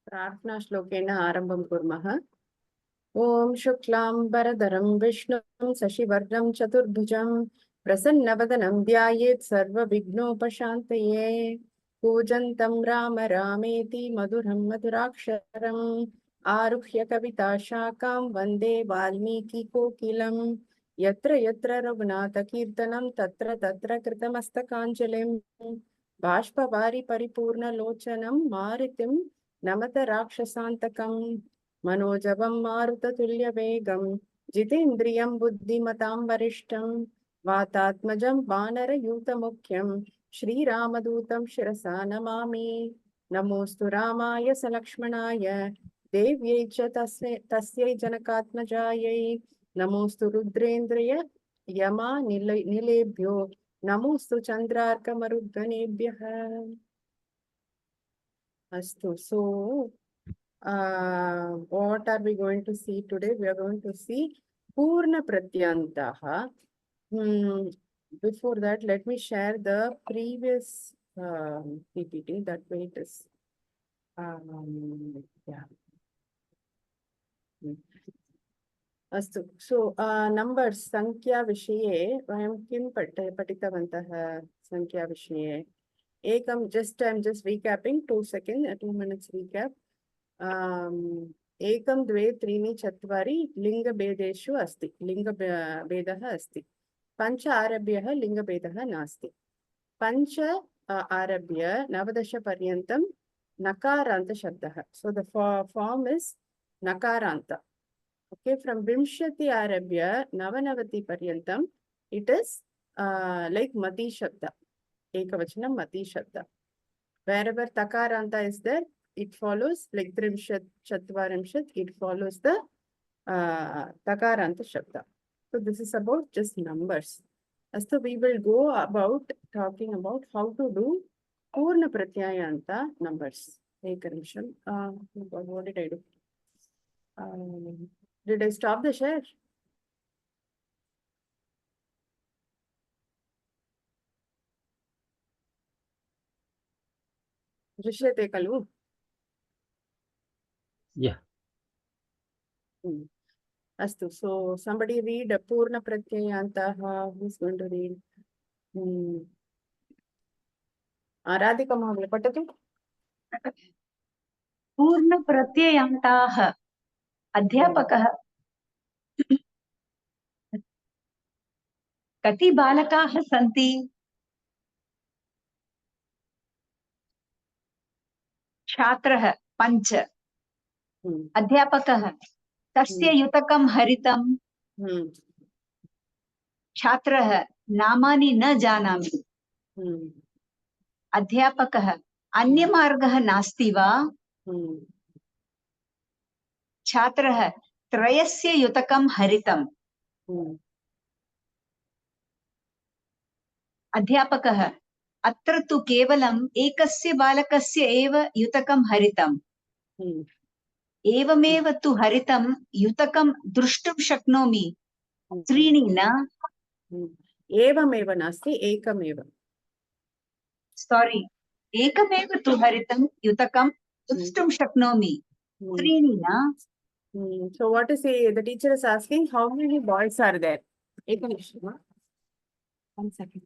प्रार्थना श्लोकेन आरम्भं कुर्मः। ॐ शुक्लाम्बरधरं विष्णुं शशिवर्णं चतुर्भुजं प्रसन्नवदनं ध्यायेत् सर्वविघ्नोपशान्तये। पूजन्तं राम रामेति मधुरं मधुराक्षरम् आरुह्य कविताशाखां वन्दे वाल्मीकिकोकिलं। यत्र यत्र रघुनाथकीर्तनं तत्र तत्र कृतमस्तकाञ्जलिं बाष्पवारि परिपूर्णलोचनं मारुतिं नमत राक्षसान्तकं। मनोजवं मारुततुल्यवेगं जितेन्द्रियं बुद्धिमतां वरिष्ठं वातात्मजं वानरयूथमुख्यं श्रीरामदूतं शिरसा नमामि। नमोऽस्तु रामाय सलक्ष्मणाय देव्यै च तस्यै जनकात्मजायै। नमोऽस्तु रुद्रेन्द्रय यमा निलेभ्यो नमोऽस्तु चन्द्रार्कमरुद्गणेभ्यः। अस्तु, so what are we going to see today? We are going to see Purna Pratyantaha. Before that, let me share the previous PPT. That way it is. Yeah. अस्तु, so numbers संख्या विषये वयं किं पठितवन्तः? संख्या विषये एकं I'm just recapping 2 seconds, 2 minutes recap. एकं द्वे त्रीणि चत्वारि लिङ्गभेदेषु अस्ति, लिङ्गभेदः अस्ति। पञ्च आरभ्य लिङ्गभेदः नास्ति। पञ्च आरभ्य 19 पर्यन्तं नकारान्त शब्दः. So the form is nakaranta. Okay, from विंशति आरभ्य 99 पर्यन्तं it is like mati shabda, ekavachanam mati shabda. Wherever takaranta is there, it follows like trimshat, chatvarimshat, it follows the takaranta shabda. So this is about just numbers. So we will go about talking about how to do Purna Pratyayanta numbers. Ekanimsham. What did I do? Did I stop the share? Drishyate kalu? Yeah. Astu. So somebody read Purna Pratyayantaha. Who's going to read? Radhika Mahavali, patatu? पूर्ण प्रत्ययान्ताः अध्यापकः कति बालकाः सन्ति? छात्रः 5। अध्यापकः तस्य युतकं हरितं? छात्रः नामानि न जानामि। अध्यापकः अन्यमार्गः नास्ति वा? छात्रः त्रयस्य युतकं हरितम्। अध्यापकः अत्र तु केवलम् एकस्य बालकस्य एव युतकं हरितम्। एवमेव तु हरितं युतकं द्रष्टुं शक्नोमि, त्रीणि न? एवमेव नास्ति, एकमेव। सॉरी, एकमेव तु हरितं युतकं द्रष्टुं शक्नोमि, त्रीणि न? So what is the teacher is asking, how many boys are there? One second.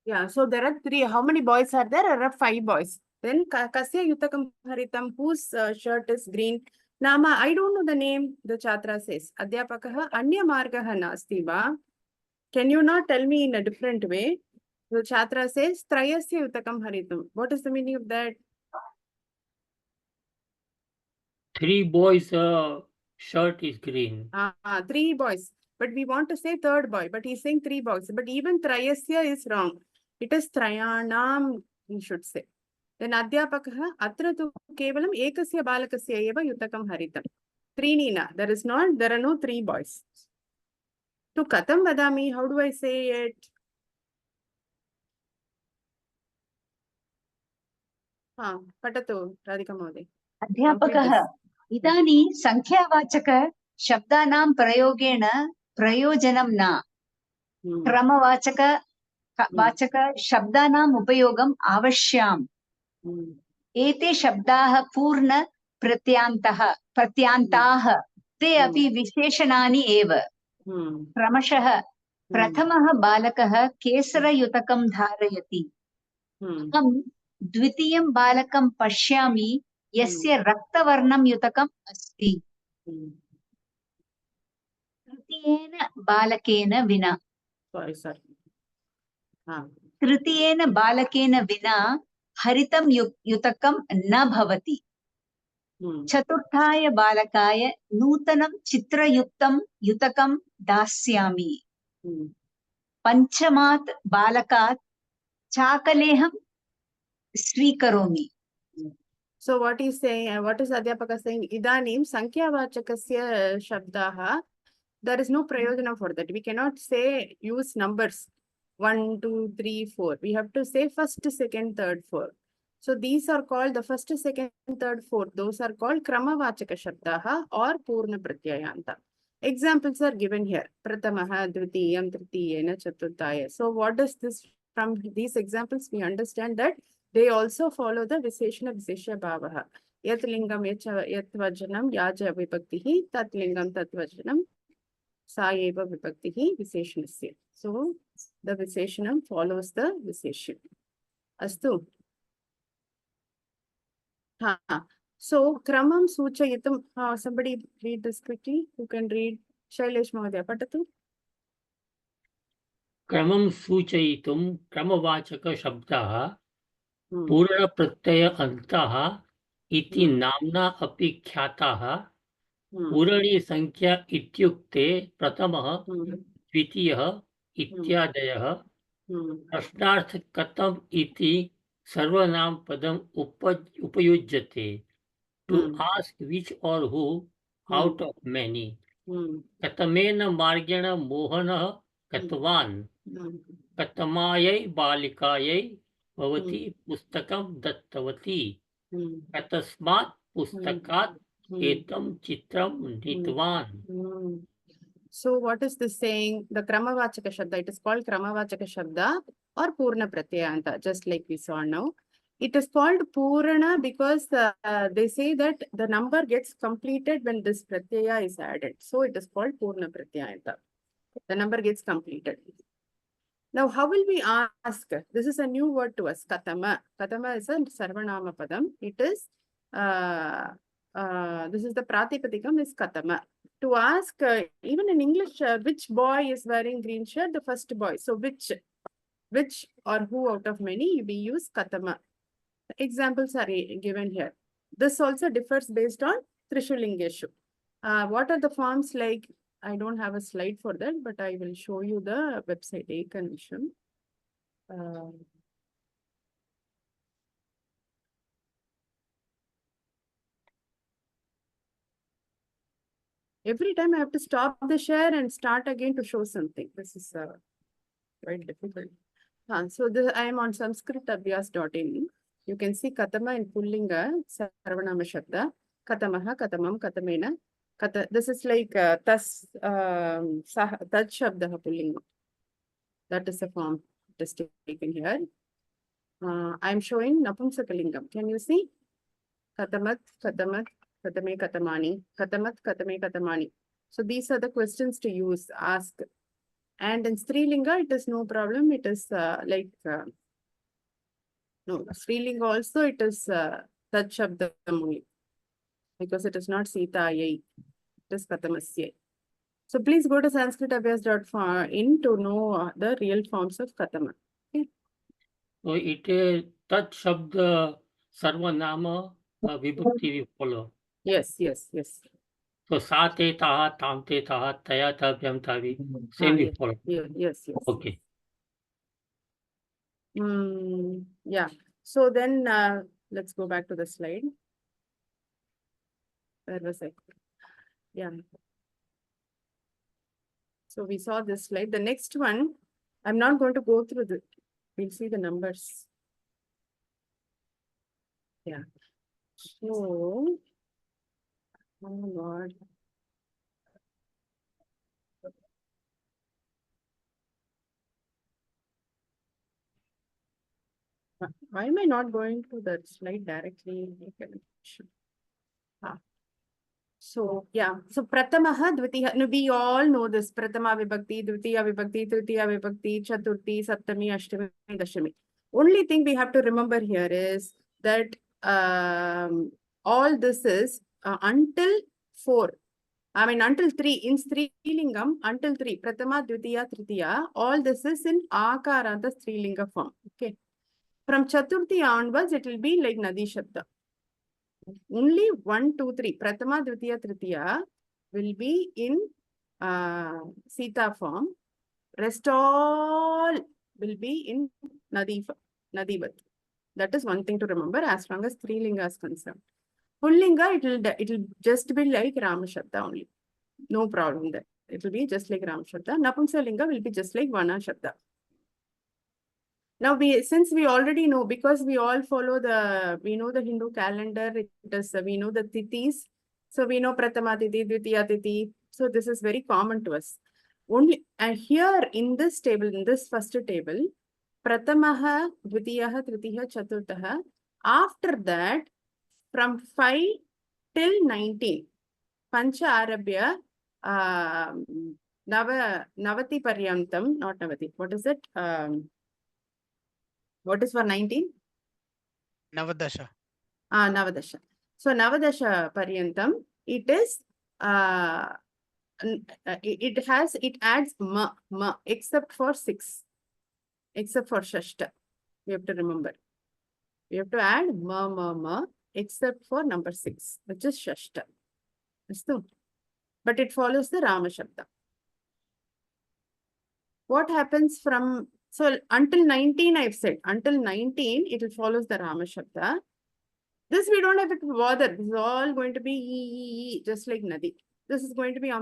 Yeah, so there are 3. How many boys are there? There are 5 boys. Then Kasya Yutakam Haritam, whose shirt is green? Nama, I don't know the name, the Chatra says. Adhyapakaha Anya Margaha Nasti va. Can you not tell me in a different way? The Chatra says, Trayasya Yutakam Haritam. What is the meaning of that? 3 boys' shirt is green. 3 boys. But we want to say third boy. But he's saying 3 boys. But even Trayasya is wrong. It is Trayanam, you should say. Then Adhyapakaha, Atra tu kevalam ekasya balakasya eva yutakam haritam. Trini na. There are no 3 boys. To katam vadami, how do I say it? हा पठतु राधिका महोदय। अध्यापकः इदानीं संख्यावाचक शब्दानां प्रयोगेण प्रयोजनं न क्रमवाचक वाचक शब्दानाम् उपयोगम् आवश्यम् एते शब्दाः पूर्ण प्रत्यांताः ते अपि विशेषणानि एव क्रमशः प्रथमः बालकः केसरयुतकं धारयति अहं द्वितीयं बालकं पश्यामि यस्य रक्तवर्णं युतकम् अस्ति तृतीयेन बालकेन विना तृतीयेन बालकेन विना हरितं युतकं न भवति चतुर्थाय बालकाय नूतनं चित्रयुक्तं युतकं दास्यामि पञ्चमात् बालकात् चाकलेहं स्वीकरोमि. So what is saying, what is Adhyapaka saying? Idanim Sankhya-vachakasya shabdaha, there is no prayojana for that. We cannot say use numbers 1, 2, 3, 4. We have to say first, second, third, fourth. So these are called the first, second, third, fourth. Those are called Kramavachaka shabdaha or Purna Pratyayanta. Examples are given here. Pratamaha, Dvitiyam, Tritiyena, Chaturthaya. So what does this, from these examples, we understand that they also follow the Visheshana Vishesha Bhavaha. Yat lingam yat vajanam yaja vibhaktihi, tat lingam tat vajanam sa eva vibhaktihi Visheshanasya. So the Visheshanam follows the Visheshan. Astu. Ha. So Kramam Suchayitam. Somebody read this quickly. Who can read? Shailesh Mahodaya. Patatu. क्रमं सूचयितुं क्रमवाचकशब्दाः पूर्णप्रत्यय अन्तः इति नाम्ना अपि ख्याताः पूरणी संख्या इत्युक्ते प्रथमः द्वितीयः इत्यादयः प्रश्नार्थ कथम इति सर्वनाम पदम उपयुज्यते to ask which or who out of many. कतमेन मार्गेण मोहनः कतवान् कतमायै बालिकायै भवती पुस्तकं दत्तवती कतस्मात् पुस्तकात् एतं चित्रं नीतवान्. So what is this saying? The Kramavachaka Shabda, it is called Kramavachaka Shabda or Purna Pratyayanta, just like we saw now. It is called Purana because they say that the number gets completed when this Pratyaya is added. So it is called Purna Pratyayanta. The number gets completed. Now, how will we ask? This is a new word to us, Katama. Katama is a Sarvanama Padam. It is, this is the Pratipadikam is Katama. To ask, even in English, which boy is wearing green shirt? The first boy. So which or who out of many, we use Katama. Examples are given here. This also differs based on Trishulingeshu. What are the forms like? I don't have a slide for that, but I will show you the website Ekanisham. Every time I have to stop the share and start again to show something. This is quite difficult. So I am on sanskritabhyas.in. You can see Katama in Pullinga, Sarvanama Shabda, Katamaha, Katamam, Katamena. This is like Tas Shabda Pullinga. That is the form that is taken here. I am showing Napumsakalingam. Can you see? Katamat, Katamat, Katame, Katamani, Katamat, Katame, Katamani. So these are the questions to use, ask. And in Strilinga, it is no problem. It is no, Strilinga also, it is Tat Shabda only. Because it is not Sita Ayai. It is Katamasya. So please go to sanskritabhyas.in to know the real forms of Katama. Okay. So it is Tat Shabda Sarvanama Vibhakti we follow. Yes, yes, yes. So Sa te taha, tam te taha, taya tabhyam tavi. Same we follow. Yes, yes. Okay. Yeah. So then let's go back to the slide. Where was I? Yeah. So we saw this slide. The next one, I'm not going to go through the, we'll see the numbers. Yeah. So, oh God. Why am I not going to that slide directly? Ah. So, yeah. So, Pratamaha, Dvitiya. No, we all know this. Pratama Vibhakti, Dvitiya Vibhakti, Tritiya Vibhakti, Chaturthi, Saptami, Ashtami, Dashami. Only thing we have to remember here is that all this is until 4. I mean, until 3. In Strilingam, until 3. Pratama, Dvitiya, Tritiya. All this is in Akaranta Strilinga form. Okay. From Chaturthi onwards, it will be like Nadi Shabda. Only 1, 2, 3. Prathama, Dvitiya, Tritiya will be in Sita form. Rest all will be in Nadivat. That is one thing to remember as long as Strilinga is concerned. Pullinga, it will just be like Rama Shabda only. No problem there. It will be just like Rama Shabda. Napumsalinga will be just like Vana Shabda. Now, since we already know, because we all follow we know the Hindu calendar, we know the Tithis. So, we know Prathama Tithi, Dvitiya Tithi. So, this is very common to us. Only, and here in this table, in this first table, Prathamaha, Dvitiyaha, Tritiyaha, Chaturthaha. After that, from 5 till 19, Pancha Arabhya, Navati Paryantam, not Navati, what is it? What is for 19? Navadasha. Navadasha. So, Navadasha Paryantam, it is, it adds ma, except for 6. Except for Shashta. We have to remember. We have to add ma, except for number 6, which is Shashta. But it follows the Rama Shabda. What happens from, so until 19, I've said, until 19, it will follows the Rama Shabda. This we don't have to bother. This is all going to be just like Nadi. This is going to be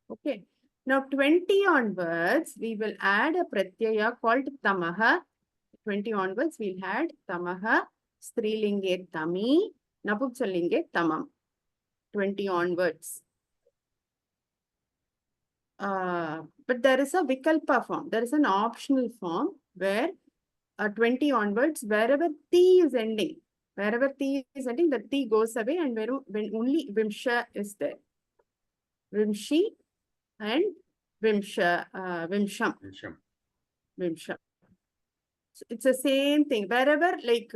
Okay. Now 20 onwards, we will add a pratyaya called Tamaha. 20 onwards, we'll add Tamaha, Strilinge Tami, Napumsalinge Tamam. 20 onwards. But there is a Vikalpa form. There is an optional form where 20 onwards, wherever T is ending, the T goes away, and when only Vimsha is there. Vimshi and Vimsham. So it's the same thing. Wherever like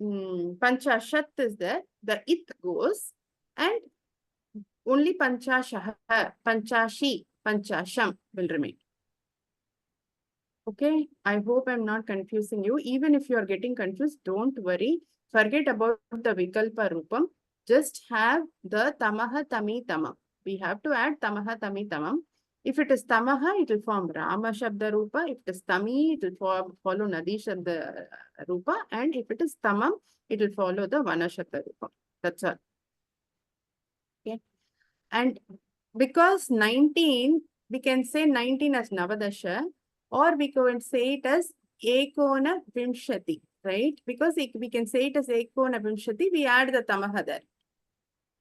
Panchashat is there, the it goes, and only Panchashaha, Panchashi, Panchasham will remain. Okay, I hope I'm not confusing you. Even if you are getting confused, don't worry. Forget about the Vikalpa Rupam. Just have the Tamaha, Tami, Tamam. We have to add Tamaha, Tami, Tamam. If it is Tamaha, it will form Rama Shabda Rupa. If it is Tami, it will follow Nadi Shabda Rupa. And if it is Tamam, it will follow the Vana Shabda Rupa. That's all. Okay. And because 19, we can say 19 as Navadasha, or we can say it as Ekona Vimshati, right? Because we can say it as Ekona Vimshati, we add the Tamaha there.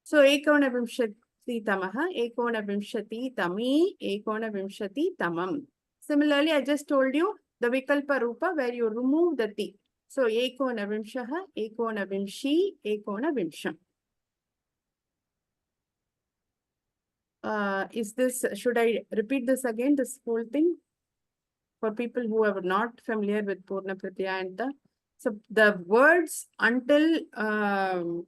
So Ekona Vimshati Tamaha, Ekona Vimshati Tami, Ekona Vimshati Tamam. Similarly, I just told you the Vikalpa Rupa where you remove the T. So Ekona Vimshaha, Ekona Vimshi, Ekona Vimsham. Should I repeat this again, this whole thing? For people who are not familiar with Purna Pratyaya and the, so the words until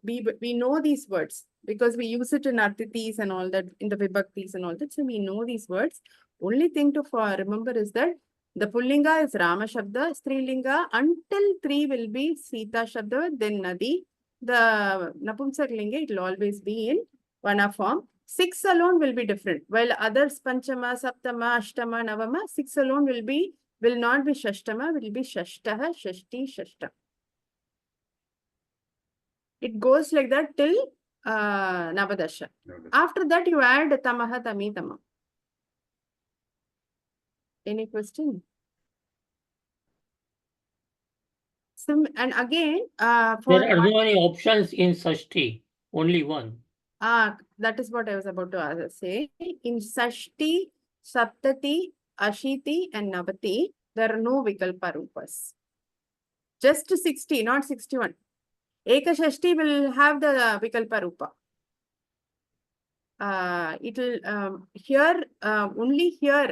we know these words because we use it in Artitis and all that, in the Vibhaktis and all that. So we know these words. Only thing to remember is that the Pullinga is Rama Shabda, Strilinga until 3 will be Sita Shabda, then Nadi. The Napumsaklinga, it will always be in Vana form. 6 alone will be different. While others, Panchama, Saptama, Ashtama, Navama, 6 alone will not be Shashtama, will be Shashtaha, Shashti, Shashta. It goes like that till Navadasha. After that, you add Tamaha, Tami, Tamam. Any question? And again, There are no any options in Sashti, only one. that is what I was about to say. In Sashti, Saptati, Ashiti, and Navati, there are no Vikalpa Rupas. Just 60, not 61. Ekashashti will have the Vikalpa Rupa. It will here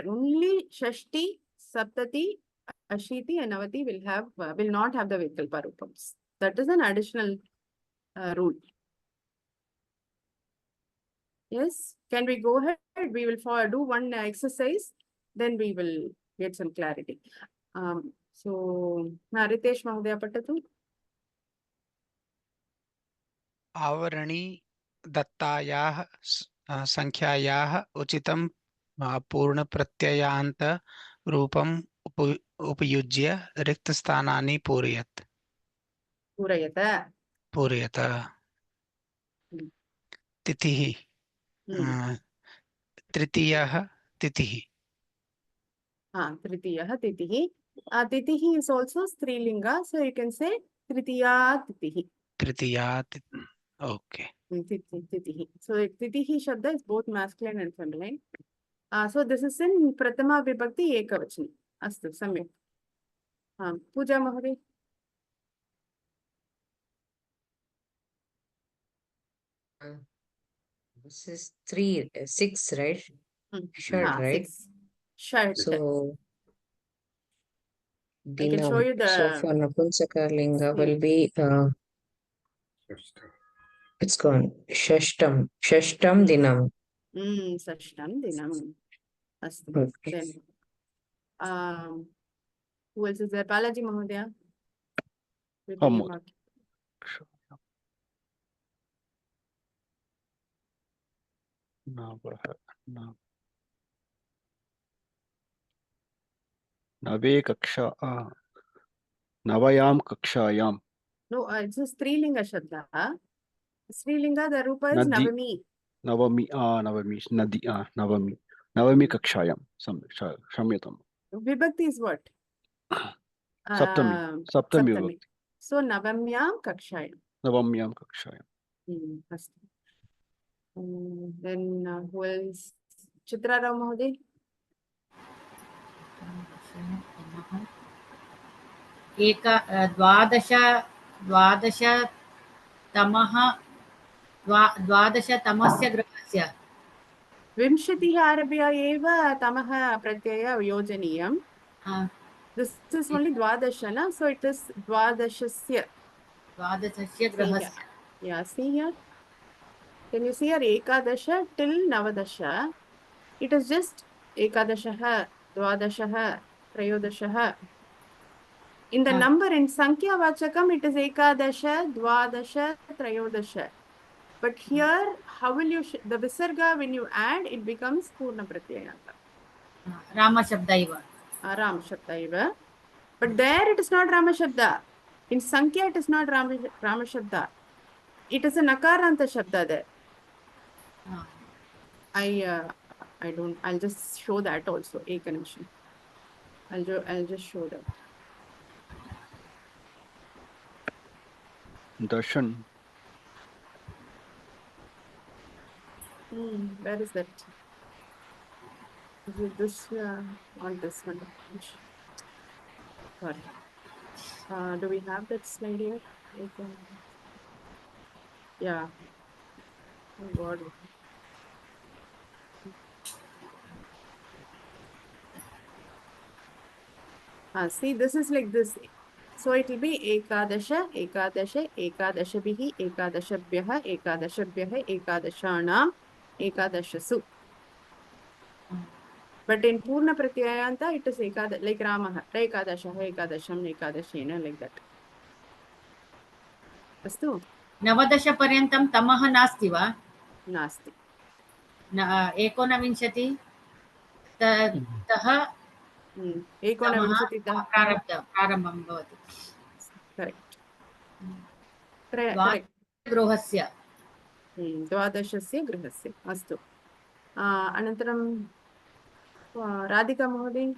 only Shashti, Saptati, Ashiti, and Navati will not have the Vikalpa Rupams. That is an additional rule. Yes, can we go ahead? We will do one exercise, then we will get some clarity. So, Ritesh Mahodaya Patatu. आवरणी दत्तायाः संख्यायाः उचितं पूर्णप्रत्ययान्त रूपम् उपयुज्य रिक्तस्थानानि पूरयेत्। Purayata. तिथिः तृतीयः तिथिः। Tritiyah Titihi. Titihi is also Strilinga, so you can say Tritiya Titihi. Tritiya okay. Titihi. So Titihi Shabda is both masculine and feminine. So this is in Prathama Vibhakti Ekavachani. Astu, Samyak. Pooja Mahoday. This is 6, right? Short, right? 6. Short. So, I can show you the. So for Napunsaka Linga will be it's gone. Shashtam Dinam. Shashtam Dinam. Astu. Okay. Then, who else is there? Balaji Mahodaya. नवे कक्षा नवयाम कक्षायाम. No, it's a Strilinga Shabda. Strilinga, the Rupa is Nadi. Navami. Navami, Nadi, Navami kakshayam. Shamyatam. Vibhakti is what? Saptami. Saptami. So, Navamyam Kakshayam. Navamyam kakshayam. Then, who else? Chitra Rao Mahoday. द्वादशतमस्य गृहस्य Vimshatiः आरभ्य एव तमः प्रत्यय योजनीयम्. This is only Dwadasha, na? So it is Dwadashasya गृहस्य. Yeah, see here. Can you see here? Ekadasha till Navadasha. It is just Ekadashaha, Dwadashaha, Trayodashaha. In the number in Sankhya Vachakam, it is Ekadasha, Dwadasha, Trayodasha. But here, how will you, the Visarga, when you add, it becomes Purna Pratyayanta. Rama Shabdaiva. Rama Shabdaiva. But there it is not Rama Shabda. In Sankhya, it is not Rama Shabda. It is a Nakaranta Shabda there. I'll just show that also, a connection. I'll just show that. Darshan. Where is that? Is it this on this one? Sorry. Do we have that slide here? Yeah. Oh God. See, this is like this. So it will be Ekadasha, Ekadasha, Ekadashabhihi, Ekadashabhyaha, Ekadashabhyaha, Ekadashanam, Ekadashasu. But in Purna Pratyayanta, it is like Ramaha, Ekadashaha, Ekadasham, Ekadashena, like that. Astu? नवदशपर्यन्तं तमः नास्ति वा? Nasti. 19 तः 19 प्रारम्भं भवति. Correct. Correct. गृहस्य. द्वादशस्य गृहस्य. अस्तु. अनन्तरं राधिका महोदय.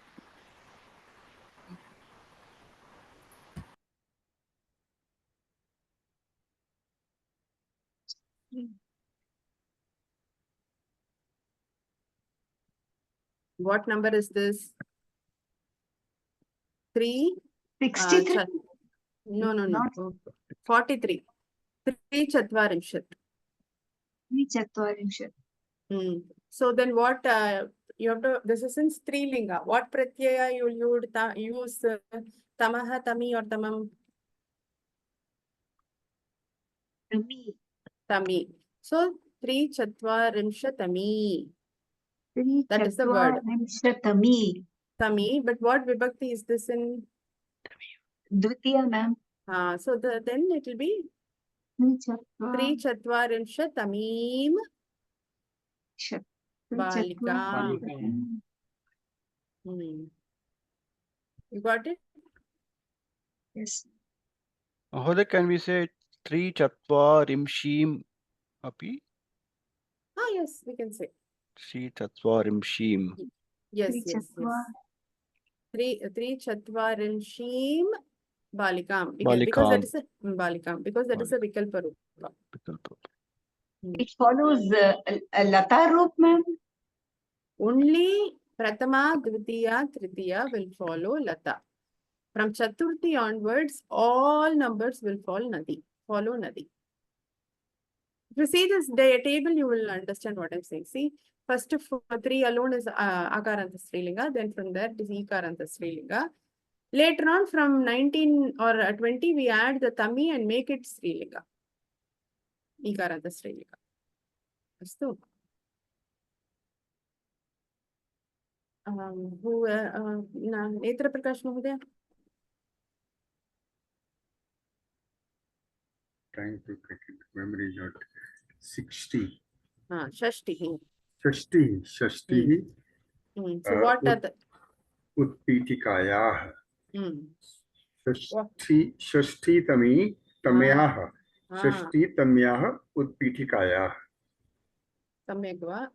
What number is this? 3. 63? No. Not 43. 3 चत्वारिंशत्. 3 So then what you have to, this is in Strilinga. What pratyaya you would use tamaha, tami or tamam? Tami. So 3 chatvarimshatami. That is the word. Tami. Tami. But what vibhakti is this in? Dvitiya, ma'am. So then it will be 3 chatvarimshatamim balika. You got it? Yes. Mahoday, can we say 3 chatvarimshim api? Yes, we can say. 3 chatvarimshim. Yes. 3 3 chatvarimshim balikam. Because that is a balikam. Because that is a vikalpa rupa. It follows Lata Roop, ma'am. Only Pratama, Dvitiya, Tritiya will follow Lata. From Chaturthi onwards, all numbers will follow Nadi. If you see this table, you will understand what I'm saying. See, first 3 alone is Akaranta Strilinga. Then from there, it is Ikaranta Strilinga. Later on, from 19 or 20, we add the Tami and make it Strilinga. Ikaranta Strilinga. Astu. Netra Prakash Mahodaya? Trying to get it memory not 60. Shashti. Shashti. So what are the Utpitikayah. Shashti tami tamyaha. Shashti tamyaha utpitikayah. Samyagva.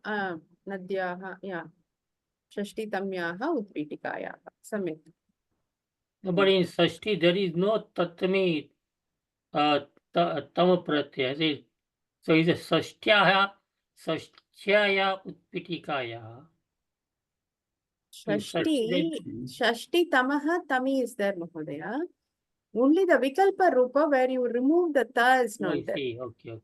Nadyaha. Yeah. Shashti tamyaha utpitikayah. Samyag. But in Sashti, there is no tatami tama pratyaya. So is it Sashthyaya utpitikaya? Shashti tamaha tami is there, Mahodaya. Only the vikalpa rupa where you remove the ta is not there. Okay.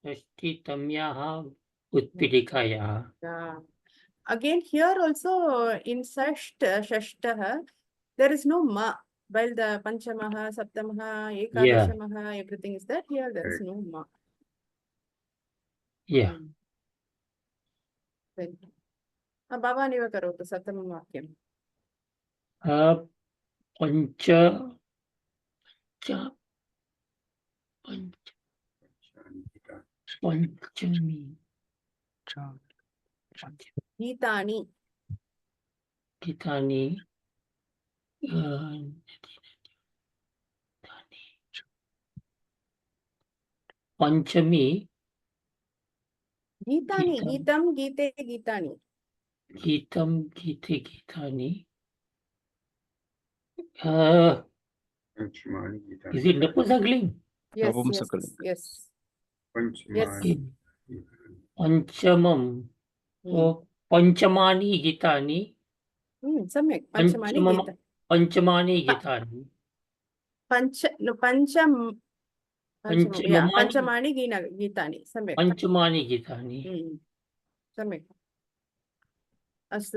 Shashti tamyaha utpitikaya. Yeah. Again, here also in shashtaha, there is no ma. While the panchamaha, saptamaha, ekadashamaha, everything is there. Here there is no ma. Yeah. Bhavani va karotu saptamam vakyam. Panchami. Gitani. Panchami. Gitani. Gitam, gite, gitani. Gitam, gite, gitani. Is it Napusagling? Yes. Panchamam. Panchamani gitani. Samyak. Panchamani gitani. Panchamani gitani. Samyak. Panchamani gitani. Samyak.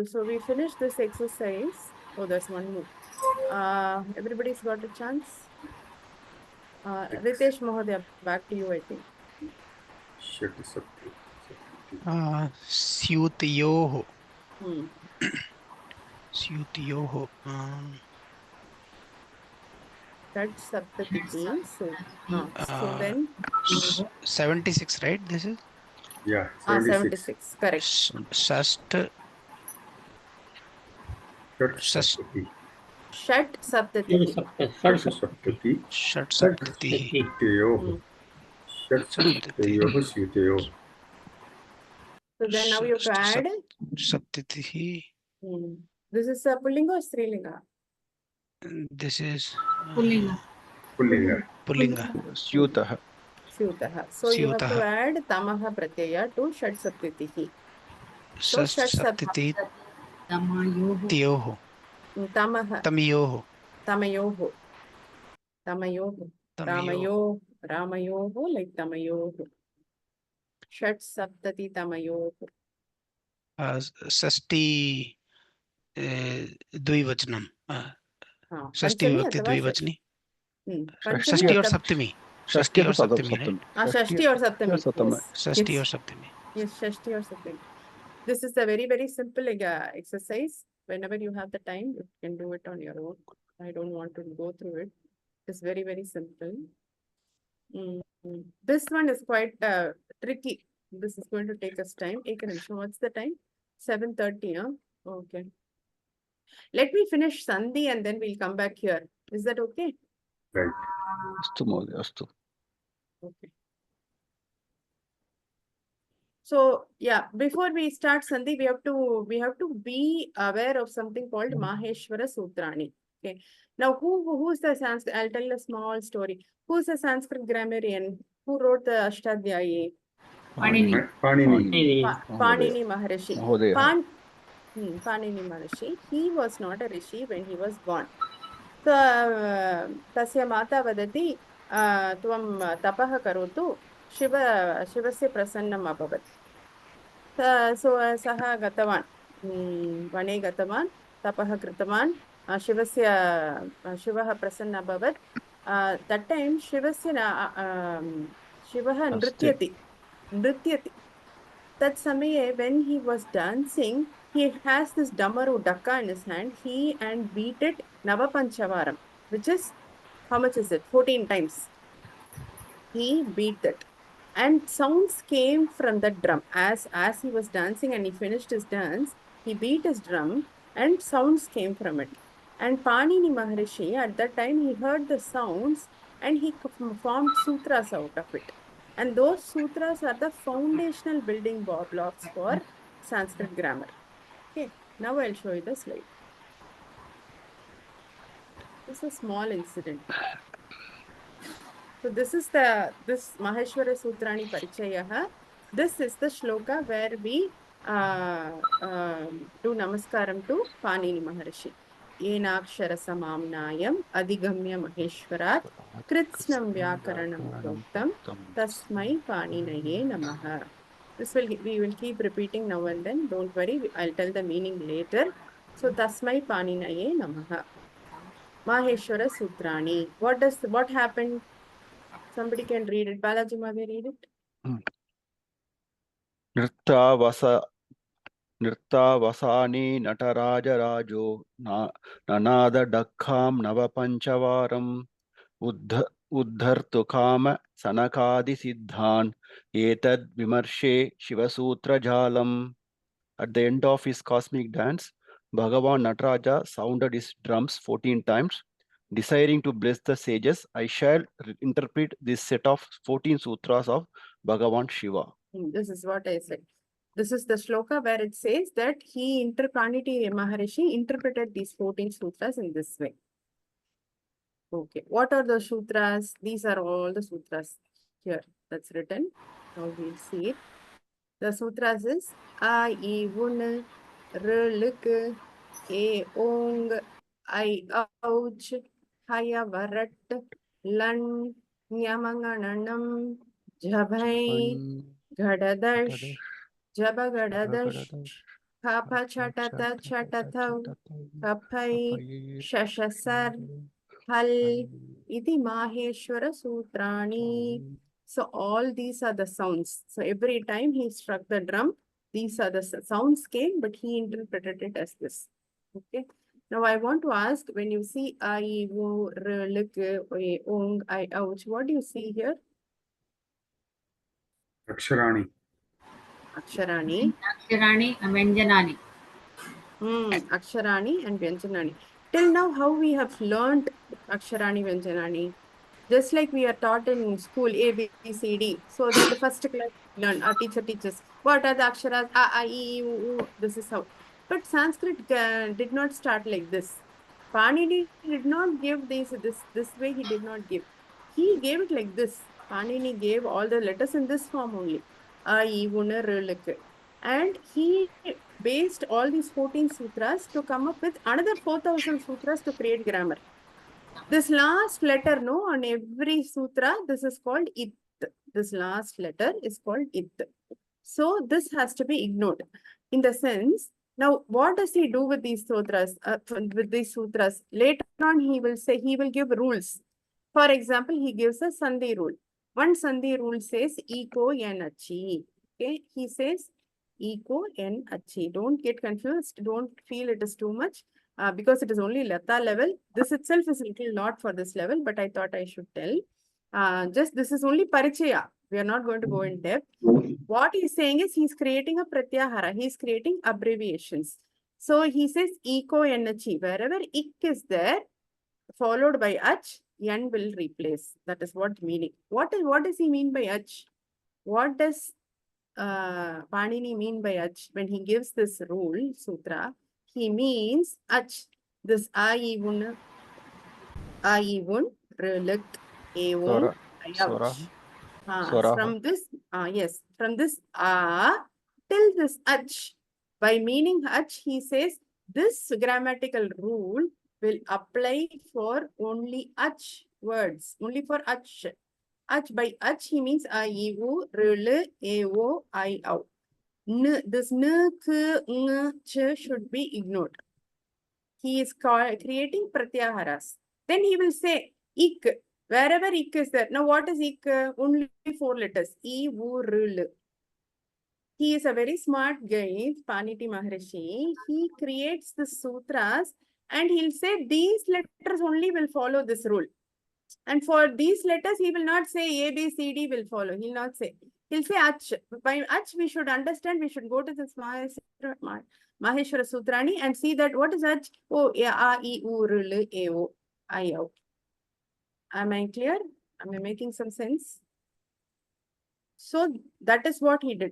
So we finished this exercise. Oh, there's one more. Everybody's got a chance. Ritesh Mahodaya, back to you, I think. Syutyoho. That's Saptatihi. So then 76, right? This is? Yeah, 76. Correct. Shat Saptatihi. So then now you have to add Saptatihi. This is a Pullinga or Strilinga? This is Pullinga. Pullinga. Syutah. स्यूतः. So you have to स्यूतः add tamah pratyaya to षट् सप्ततिः. So षष्ठ षट् सप्तति तमयोः तयोः tamah तमयोः tamayoh तमयोः रामयोः like tamayoh षट् सप्तति तमयोः. षष्ठी द्विवचनम हाँ, षष्ठी पंचमी विभक्ति अथवा द्विवचनी पंचमी षष्ठी और अथवा सप्तमी षष्ठी षष्ठी और सप्तमी सप्तमी राइट षष्ठी और सप्तमी. षष्ठी Yes. और सप्तमी Yes, षष्ठी और सप्तमी. This is a very simple exercise. Whenever you have the time, you can do it on your own. I don't want to go through it. It's very simple. This one is quite tricky. This is going to take us time. What's the time? 7:30, huh? Okay. Let me finish Sandhi and then we'll come back here. Is that okay? Right. अस्तु महोदय अस्तु. Okay. So yeah, before we start Sandhi, we have to be aware of something called Maheshwara Sutrani. Okay. Now who's the Sanskrit? I'll tell a small story. Who's the Sanskrit grammarian? Who wrote the Ashtadhyayi? Panini. Panini Maharishi. Mahodaya. Panini Maharishi. He was not a rishi when he was born. So tasya mata vadati tvam tapah karotu शिवस्य प्रसन्नम् अभवत्. सो सः गतवान् वने गतवान् तपः कृतवान् शिवः प्रसन्नः अभवत्. that time शिवः नृत्यति that समये when he was dancing he has this damaru dakka in his hand. He and beat it navapanchavaram, which is how much is it? 14 times. He beat it. And sounds came from the drum. As he was dancing and he finished his dance, he beat his drum and sounds came from it. And Panini Maharishi, at that time, he heard the sounds and he formed sutras out of it. And those sutras are the foundational building blocks for Sanskrit grammar. Okay, now I'll show you the slide. This is a small incident. So this is this Maheshwara Sutrani Parichayaha. This is the shloka where we do namaskaram to Panini Maharishi. Yenakshara samamnayam adigamya maheshwarat kritsnam vyakaranam proktam tasmai paninaye namaha. We will keep repeating now and then. Don't worry, I'll tell the meaning later. So tasmai paninaye namaha. Maheshwara Sutrani. What happened? Somebody can read it. Balaji Madhya, read it. नृत्तावसाने नटराजराजो ननादडक्खां नवपञ्चवारम् उद्धर्तुकाम सनकादिसिद्धान् एतद् विमर्शे शिवसूत्रजालम्. At the end of his cosmic dance, Bhagavan Nataraja sounded his drums 14 times. Desiring to bless the sages, I shall interpret this set of 14 sutras of Bhagavan Shiva. This is what I said. This is the shloka where it says that Panini Maharishi interpreted these 14 sutras in this way. Okay, what are the sutras? These are all the sutras here that's written. Now we'll see it. The sutras is A, I, Un, R, Lik, E, Ong, I, Ouch, Haya, Varat, Lan, Nyamangananam, Jabhai, Gadadash, Jabagadash, Kapha Chatata Chatathav, Kapai, Shashasar, Hal, Iti Maheshwara Sutrani. So all these are the sounds. So every time he struck the drum, these are the sounds came, but he interpreted it as this. Okay. Now I want to ask, when you see I, U, R, Lik, E, Ong, I, Ouch, what do you see here? Aksharani. Aksharani. Aksharani, Vyanjanani. Aksharani and Vyanjanani. Till now, how we have learned Aksharani, Vyanjanani? Just like we are taught in school, A, B, C, D. So that the first class learn, our teacher teaches. What are the aksharas? A, I, E, U, this is how. But Sanskrit did not start like this. Panini did not give this way he did not give. He gave it like this. Panini gave all the letters in this form only. A, E, Una, Riluk. And he based all these 14 sutras to come up with another 4,000 sutras to create grammar. This last letter, no, on every sutra, this is called it. This last letter is called it. So this has to be ignored. In the sense, now what does he do with these sutras? Later on, he will say, he will give rules. For example, he gives a Sandhi rule. One Sandhi rule says, Eko en achi. Okay, he says, Eko en achi. Don't get confused. Don't feel it is too much. Because it is only Lata level. This itself is a little lot for this level, but I thought I should tell. Just this is only Parichaya. We are not going to go in depth. What he's saying is he's creating a Pratyahara. He's creating abbreviations. So he says Eko Enachi. Wherever ik is there, followed by ach, n will replace. That is what meaning. What does he mean by ach? What does Panini mean by ach when he gives this rule, sutra? He means ach. This aivun, reluk, evun, Swara. ouch. From this, yes, from this till this ach. By meaning ach, he says this grammatical rule will apply for only ach words, only for ach. Ach, by ach, he means a, e, u, rul, e, o, I, au. This n, k, ng, ch should be ignored. He is creating pratyaharas. Then he will say ik. Wherever ik is there. Now what is ik? Only 4 letters. E, u, rul. He is a very smart guy, Paniti Maharishi. He creates the sutras and he'll say these letters only will follow this rule. And for these letters, he will not say A, B, C, D will follow. He'll not say. He'll say ach. By ach, we should understand, we should go to this Maheshwara Sutrani and see that what is ach? Oh, a, e, u, r, l, e, o, I, o. Am I clear? Am I making some sense? So that is what he did.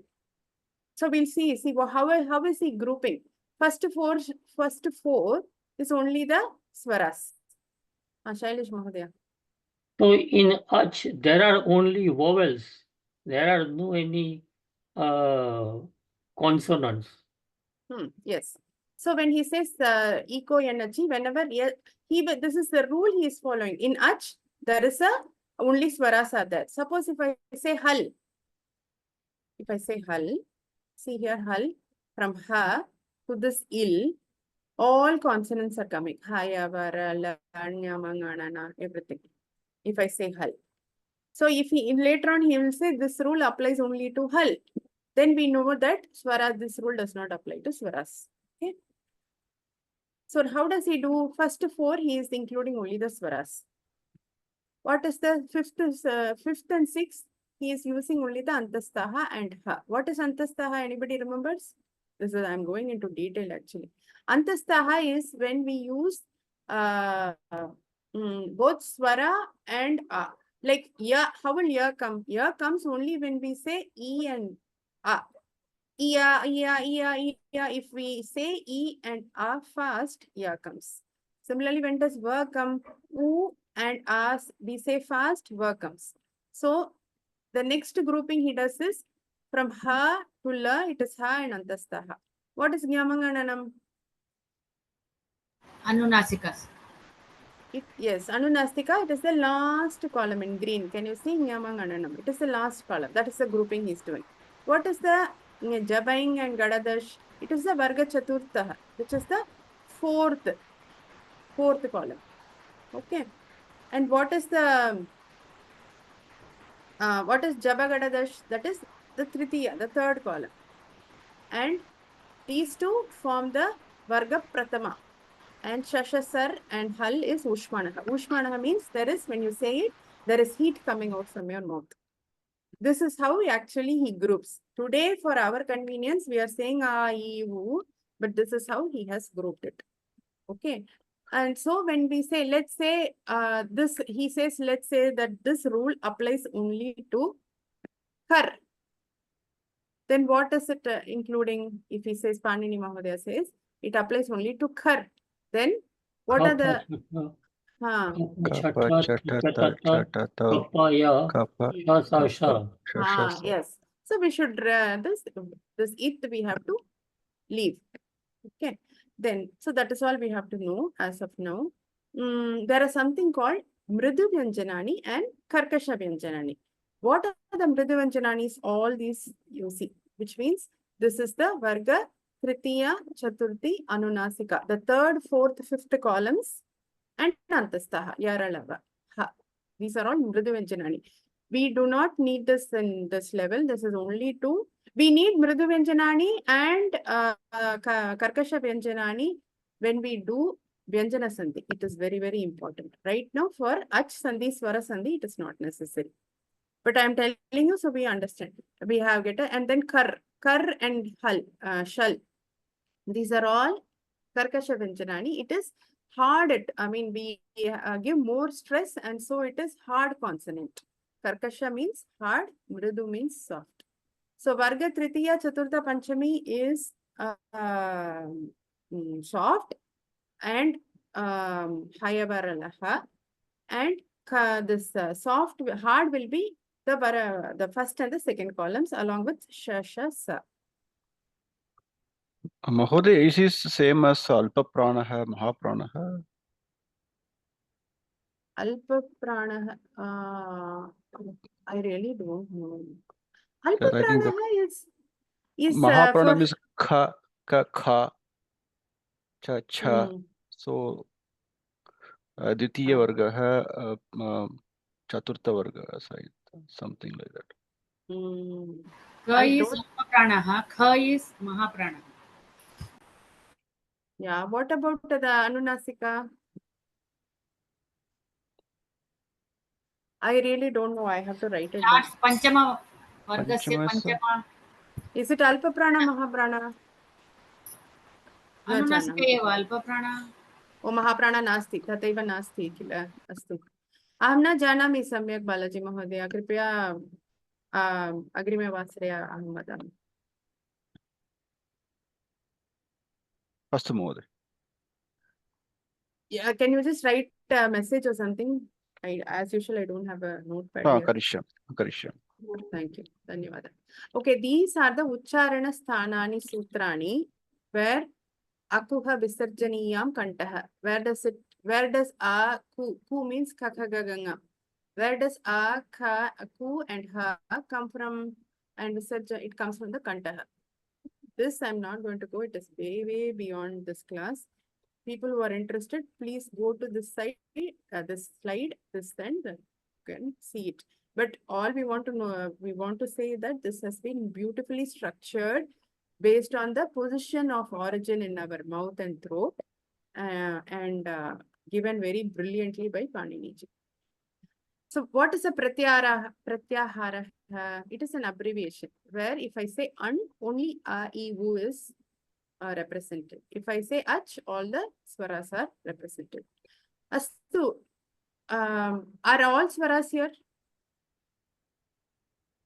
So we'll see how is he grouping? First four is only the swaras. Shailesh Mahodaya. So in ach, there are only vowels. There are no any consonants. Yes. So when he says eco energy, whenever this is the rule he is following. In ach, there is only swaras are there. Suppose if I say hal, see here hal, from ha to this il, all consonants are coming. Haya, vara, la, nya, mangana, everything. If I say hal. So if later on he will say this rule applies only to hal, then we know that swaras, this rule does not apply to swaras. Okay. So how does he do? First 4, he is including only the swaras. What is the fifth and sixth? He is using only the antastaha and ha. What is antastaha? Anybody remembers? This is, I'm going into detail actually. Antastaha is when we use both swara and a. Like ya, how will ya come? Ya comes only when we say e and a. Ya. If we say e and a fast, ya comes. Similarly, when does va come? U and as we say fast, va comes. So the next grouping he does is from ha to la, it is ha and antastaha. What is Gyamangananam? Anunasikas. Yes, Anunastika, it is the last column in green. Can you see Gyamangananam? It is the last column. That is the grouping he is doing. What is the Jabaing and Gadadash? It is the Varga Chaturtha, which is the fourth column. Okay. And what is the Jaba Gadadash? That is the Tritiya, the third column. And these two form the Varga Pratama. And Shashasar and Hal is Ushmanaha. Ushmanaha means there is, when you say it, there is heat coming out from your mouth. This is how he groups. Today, for our convenience, we are saying a, e, u, but this is how he has grouped it. Okay. And so when we say, let's say this, he says, let's say that this rule applies only to kar. Then what is it including? If he says, Panini Mahodaya says, it applies only to kar. Then what are the हाँ Kappa, chatata, chatata, kapaya, kappa, sha, sha. Ah, yes. So we should this it we have to leave. Okay. Then so that is all we have to know as of now. There is something called Mridu Vyanjanani and Karkasha Vyanjanani. What are the Mridu Vyanjananis? All these you see, which means this is the Varga, Tritiya, Chaturthi, Anunasika. The third, fourth, fifth columns and Antastaha, Yaralava. Ha. These are all Mridu Vyanjanani. We do not need this in this level. This is only two. We need Mridu Vyanjanani and Karkasha Vyanjanani when we do Vyanjana Sandhi. It is very, very important. Right now for Ach Sandhi, Swara Sandhi, it is not necessary. But I am telling you so we understand. We have get and then Kar and Hal, Shal. These are all Karkasha Vyanjanani. It is hard. We give more stress and so it is hard consonant. Karkasha means hard, Mridu means soft. So Varga, Tritiya, Chaturtha, Panchami is soft and Hayavaralaha. And this soft, hard will be the first and the second columns along with Shasha Sa. Mahoday, is this same as Alpa Pranaha, Mahapranaha? Alpa Pranaha, I really don't know. Alpa Because I think the Pranaha is Mahapranam for... is Kha, Ka, Kha, Cha, Cha. So, Ditiya Varga, Chaturtha Varga, something like that. Ka is Alpapranaha, Kha is Mahapranaha. Yeah, what about the Anunasika? I really don't know. I have to write it down. Last Panchama Vargasya Panchama is- Panchama. Is it Alpa Prana, Mahaprana? Anunasika eva Alpaprana. O Mahaprana nasti, tataiva nasti किल अस्तु. अहं न जानामि सम्यक् बालाजी महोदय, कृपया अग्रिमे वासरे अहं वदामि. Astu Mahoday. Yeah, can you just write a message or something? As usual, I don't have a notepad here. Karishyam. Thank you. Dhanyavada. Okay, these are the Ucharana Sthanani Sutrani where Akuha Visarjaniyam Kantaha. Where does A, Ku means Kakagaganga. Where does A, Ka, Ku and Ha come from? And it comes from the Kantaha. This I'm not going to go. It is way, way beyond this class. People who are interested, please go to this site, this slide, this and you can see it. But all we want to know, we want to say that this has been beautifully structured based on the position of origin in our mouth and throat and given very brilliantly by Paniniji. So what is a pratyahara? It is an abbreviation where if I say an, only a, e, u is represented. If I say ach, all the swaras are represented. Astu, are all swaras here?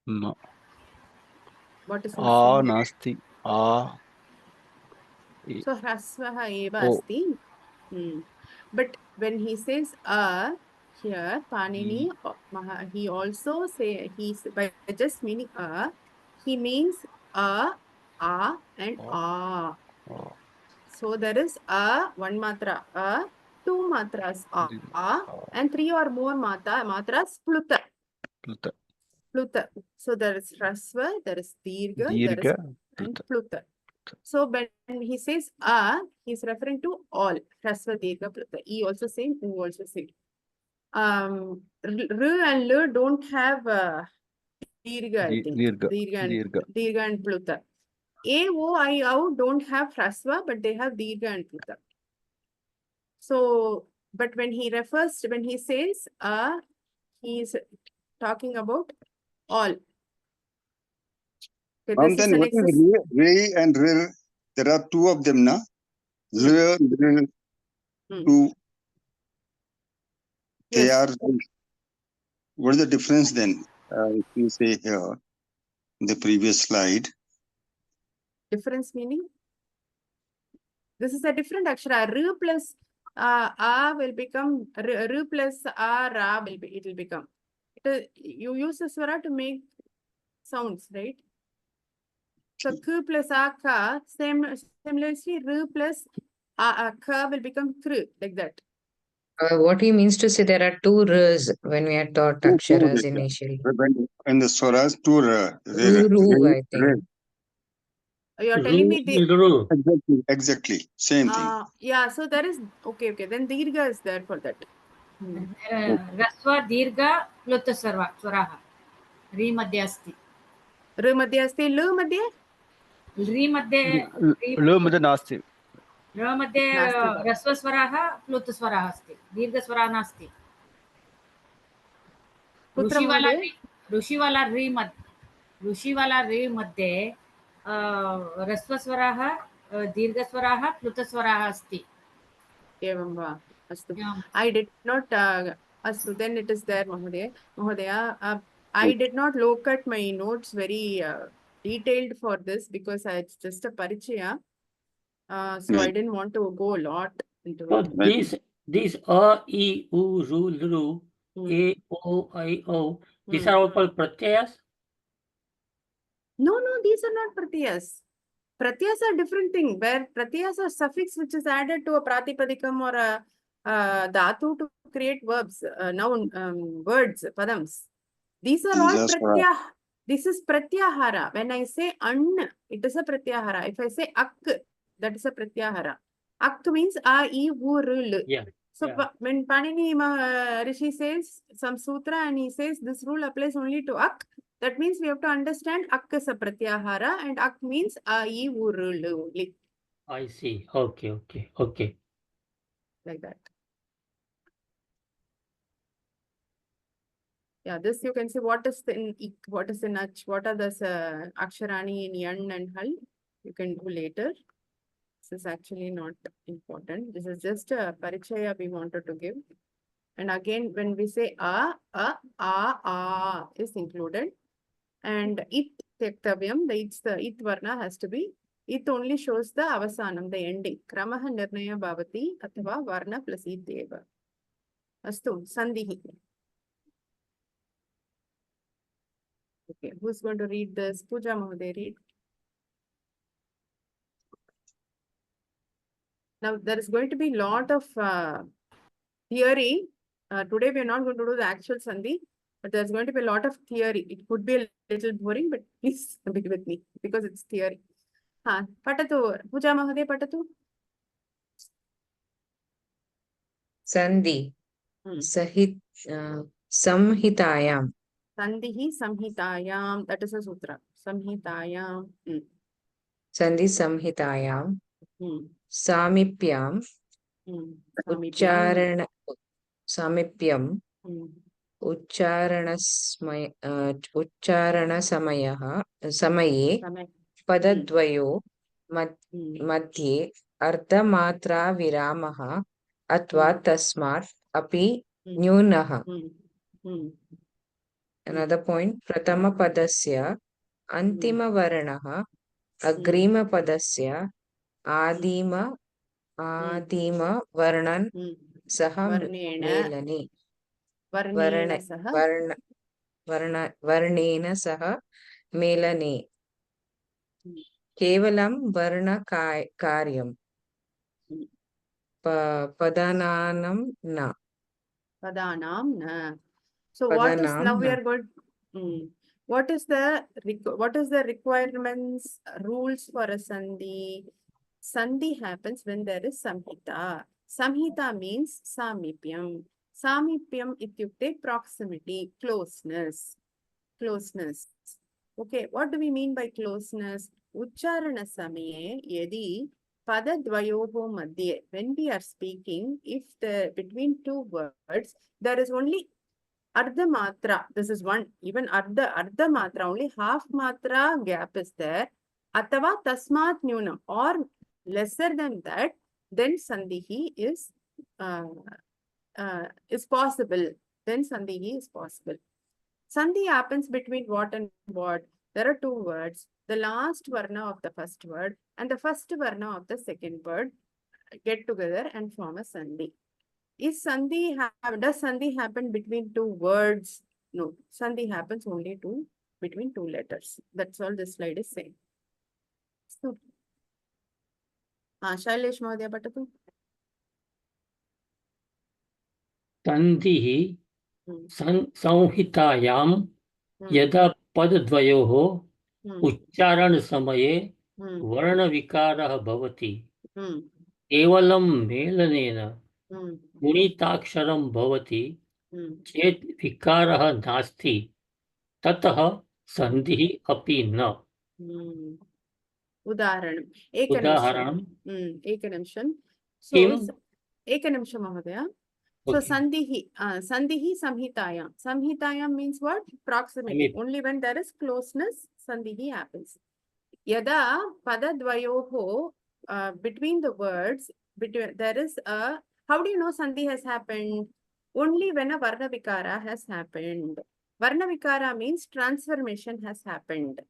No. What is Nasti. So hrasvaha eva asti. But when he says here, Panini, he also say, by just meaning he means a, and a. So there is one matra, two matras, and three or more matras, pluta. So there is hrasva, there is dirgha, there is and pluta. So when he says he's referring to all. Hrasva, dirgha, pluta. E also same, U also same. R and L don't have dirgha, I think. Dirgha and pluta. A, O, I, O don't have hrasva, but they have dirgha and pluta. So, but when he says he is talking about all. Okay, this is Then what is Re and Rir? There are two of them, na? Rir, two. They are. What is the difference then? If you say here, the previous slide. Difference meaning? This is a different akshara. R plus A will become R plus A, Ra will be, it will become. You use the swara to make sounds, right? So K plus A, Ka, similarly, R plus A, Ka will become Kr, like that. What he means to say, there are two Rs when we are taught Two aksharas Rs. initially. In the swaras, two Ru, I think. You are telling me the Ru. Exactly, same thing. yeah, so there is okay, then Dirgha is there for that. रस्व दीर्घ प्लुत स्वराः री मध्ये अस्ति R मध्ये अस्ति, L मध्ये? री मध्ये L मध्ये नास्ति. र मध्ये नास्ति वा? ह्रस्वस्वरः प्लुतस्वरः अस्ति दीर्घस्वरः नास्ति कुत्र महोदय? ऋषिवाला री मध्ये ह्रस्वस्वरः दीर्घस्वरः प्लुतस्वरः अस्ति एवं वा? अस्तु. आम्. I did not अस्तु, then it is there, Mahodaya. I did not look at my notes very detailed for this because it's just a parichaya. So I didn't want to go a lot into So it. these A, I, U, Ru, Lu, A, O, I, O, these are all called pratyayas? No, these are not pratyas. Pratyas are different thing, where pratyas are suffix which is added to a pratipadikam or a dhatu to create verbs, noun, words, padams. These are all pratyah. This is pratyahara. When I say an, it is a pratyahara. If I say ak, that is a pratyahara. Ak means a, I, U, R, L. Yeah. So when Panini Rishi says some sutra and he says this rule applies only to ak, that means we have to understand ak is a pratyahara and ak means a, I, U, R, L only. I see. Okay. Like that. Yeah, this you can see what is in ik, what is in ach, what are the aksharani in yan and hal. You can do later. This is actually not important. This is just a parichaya we wanted to give. And again, when we say a is included. And it tektavyam, the it varna has to be, it only shows the avasanam, the ending. Kramaha nirnaya bhavati athava varna plus it eva. Astu, sandhihi. Okay, who's going to read this? Pooja Mahoday, read. Now, there is going to be a lot of theory. Today, we are not going to do the actual sandhi, but there's going to be a lot of theory. It could be a little boring, but please be with me because it's theory. Patatu, Pooja Mahoday, patatu. Sandhi. Samhitayam. Sandhihi samhitayam. That is a sutra. Samhitayam. Sandhi samhitayam. Samipyam. Ucharana. Samipyam. Ucharana samaye padadvayo madhye ardhamatra viramaha atva tasmat api nyunaha. Another point, pratama padasya antima varanaha agrima padasya adima varnan saha melane. Varnena saha melane. Kevalam varna karyam. Padananam na. Padanam na. So what is now we are going? What is the requirements, rules for a sandhi? Sandhi happens when there is samhita. Samhita means samipyam. Samipyam ityukte proximity, closeness. Okay, what do we mean by closeness? Ucharana samaye yadi padadvayoho madhye. When we are speaking, if between two words there is only Ardha matra, this is one, even ardha matra, only half matra gap is there. Athava tasmat nyunam, or lesser than that, then sandhihi is possible. Then sandhihi is possible. Sandhi happens between what and what? There are two words. The last varna of the first word and the first varna of the second word get together and form a sandhi. Does sandhi happen between two words? No, sandhi happens only between two letters. That's all this slide is saying. So, Shailesh Mahodaya Patatu. सन्धिः Hmm. संहितायां Hmm. यदा पदद्वयोः Hmm. उच्चारणसमये Hmm. वर्णविकारः भवति Hmm. केवलं मेलनेन Hmm. गुणिताक्षरं भवति Hmm. चेत् विकारः नास्ति ततः सन्धिः अपि न। Hmm. उदाहरणम् उदाहरणं एकनिमिषं सो किम्? एकनिमिषं महोदय. So Okay. sandhihi samhitayam means what? Proximity. Only when there is closeness, sandhihi happens. Yada padadvayoho, between the words, there is a, how do you know sandhi has happened? Only when a varna vikara has happened. Varna vikara means transformation has happened.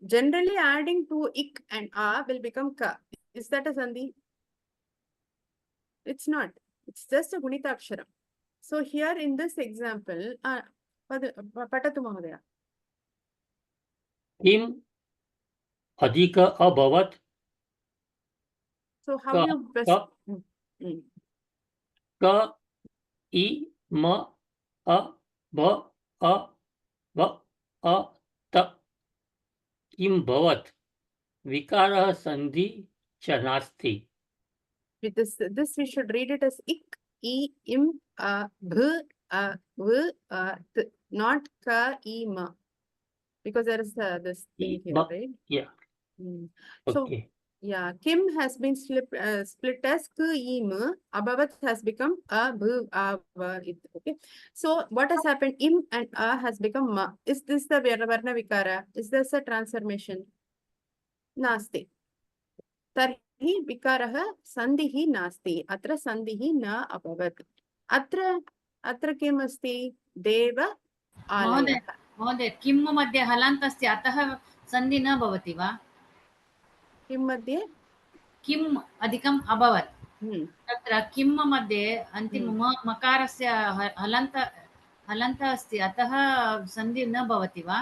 Generally adding to ik and a will become ka. Is that a sandhi? It's not. It's just a gunita akshara. So here in this example, Patatu Mahodaya. किम् अधिक अभवत् So how क you best? क Mm. क इ म अ ब अ व अ त किं भवत् विकारः सन्धि च नास्ति। With this we should read it as ik, I, im, bh, v, t, not ka, I, ma. Because there is this thing here, right? Yeah. Mm. So, Okay. yeah, Kim has been split as k, I, m. Abhavat has become a, bh, a, va, it. Okay. So, what has happened? Im and a has become ma. Is this the varna vikara? Is this a transformation? Nasti. तर्हि विकारः सन्धिः नास्ति. अत्र सन्धिः न अभवत्. अत्र किम् अस्ति? देव आलयः. महोदय किम् मध्ये हलन्त अस्ति अतः सन्धि न भवति वा? किं मध्ये? किम् अधिकम् अभवत् तत्र किम् मध्ये अन्तिम मकारस्य हलन्त अस्ति अतः सन्धि न भवति वा?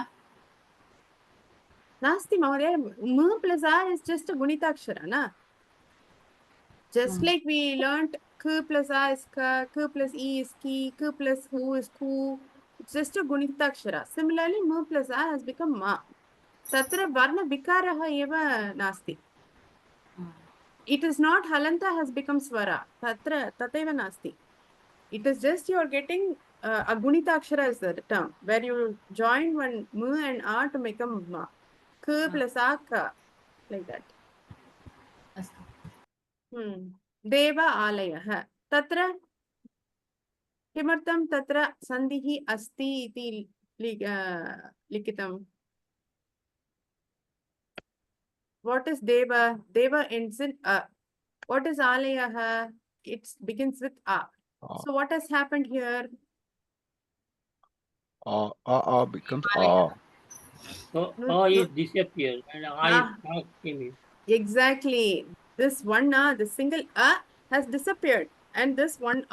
नास्ति महोदय. म प्लस आ is just a gunitaakshara, na? Just like we learnt k plus a is ka, k plus e is ki, k plus hu is ku. It's just a gunitaakshara. Similarly, m plus a has become ma. Tatra varna vikarah eva nasti. It is not halanta has become swara. Tatra tateva nasti. It is just you are getting a gunita akshara is the term where you join one mu and a to make a ma. K plus a ka, like that. Deva alayah. Tatra kimartam tatra sandhihi asti iti likitam. What is deva? Deva ends in a. What is alayah? It begins with a. So what has happened here? Becomes a. So is disappeared and I came in. Exactly. This one the single a has disappeared, and this one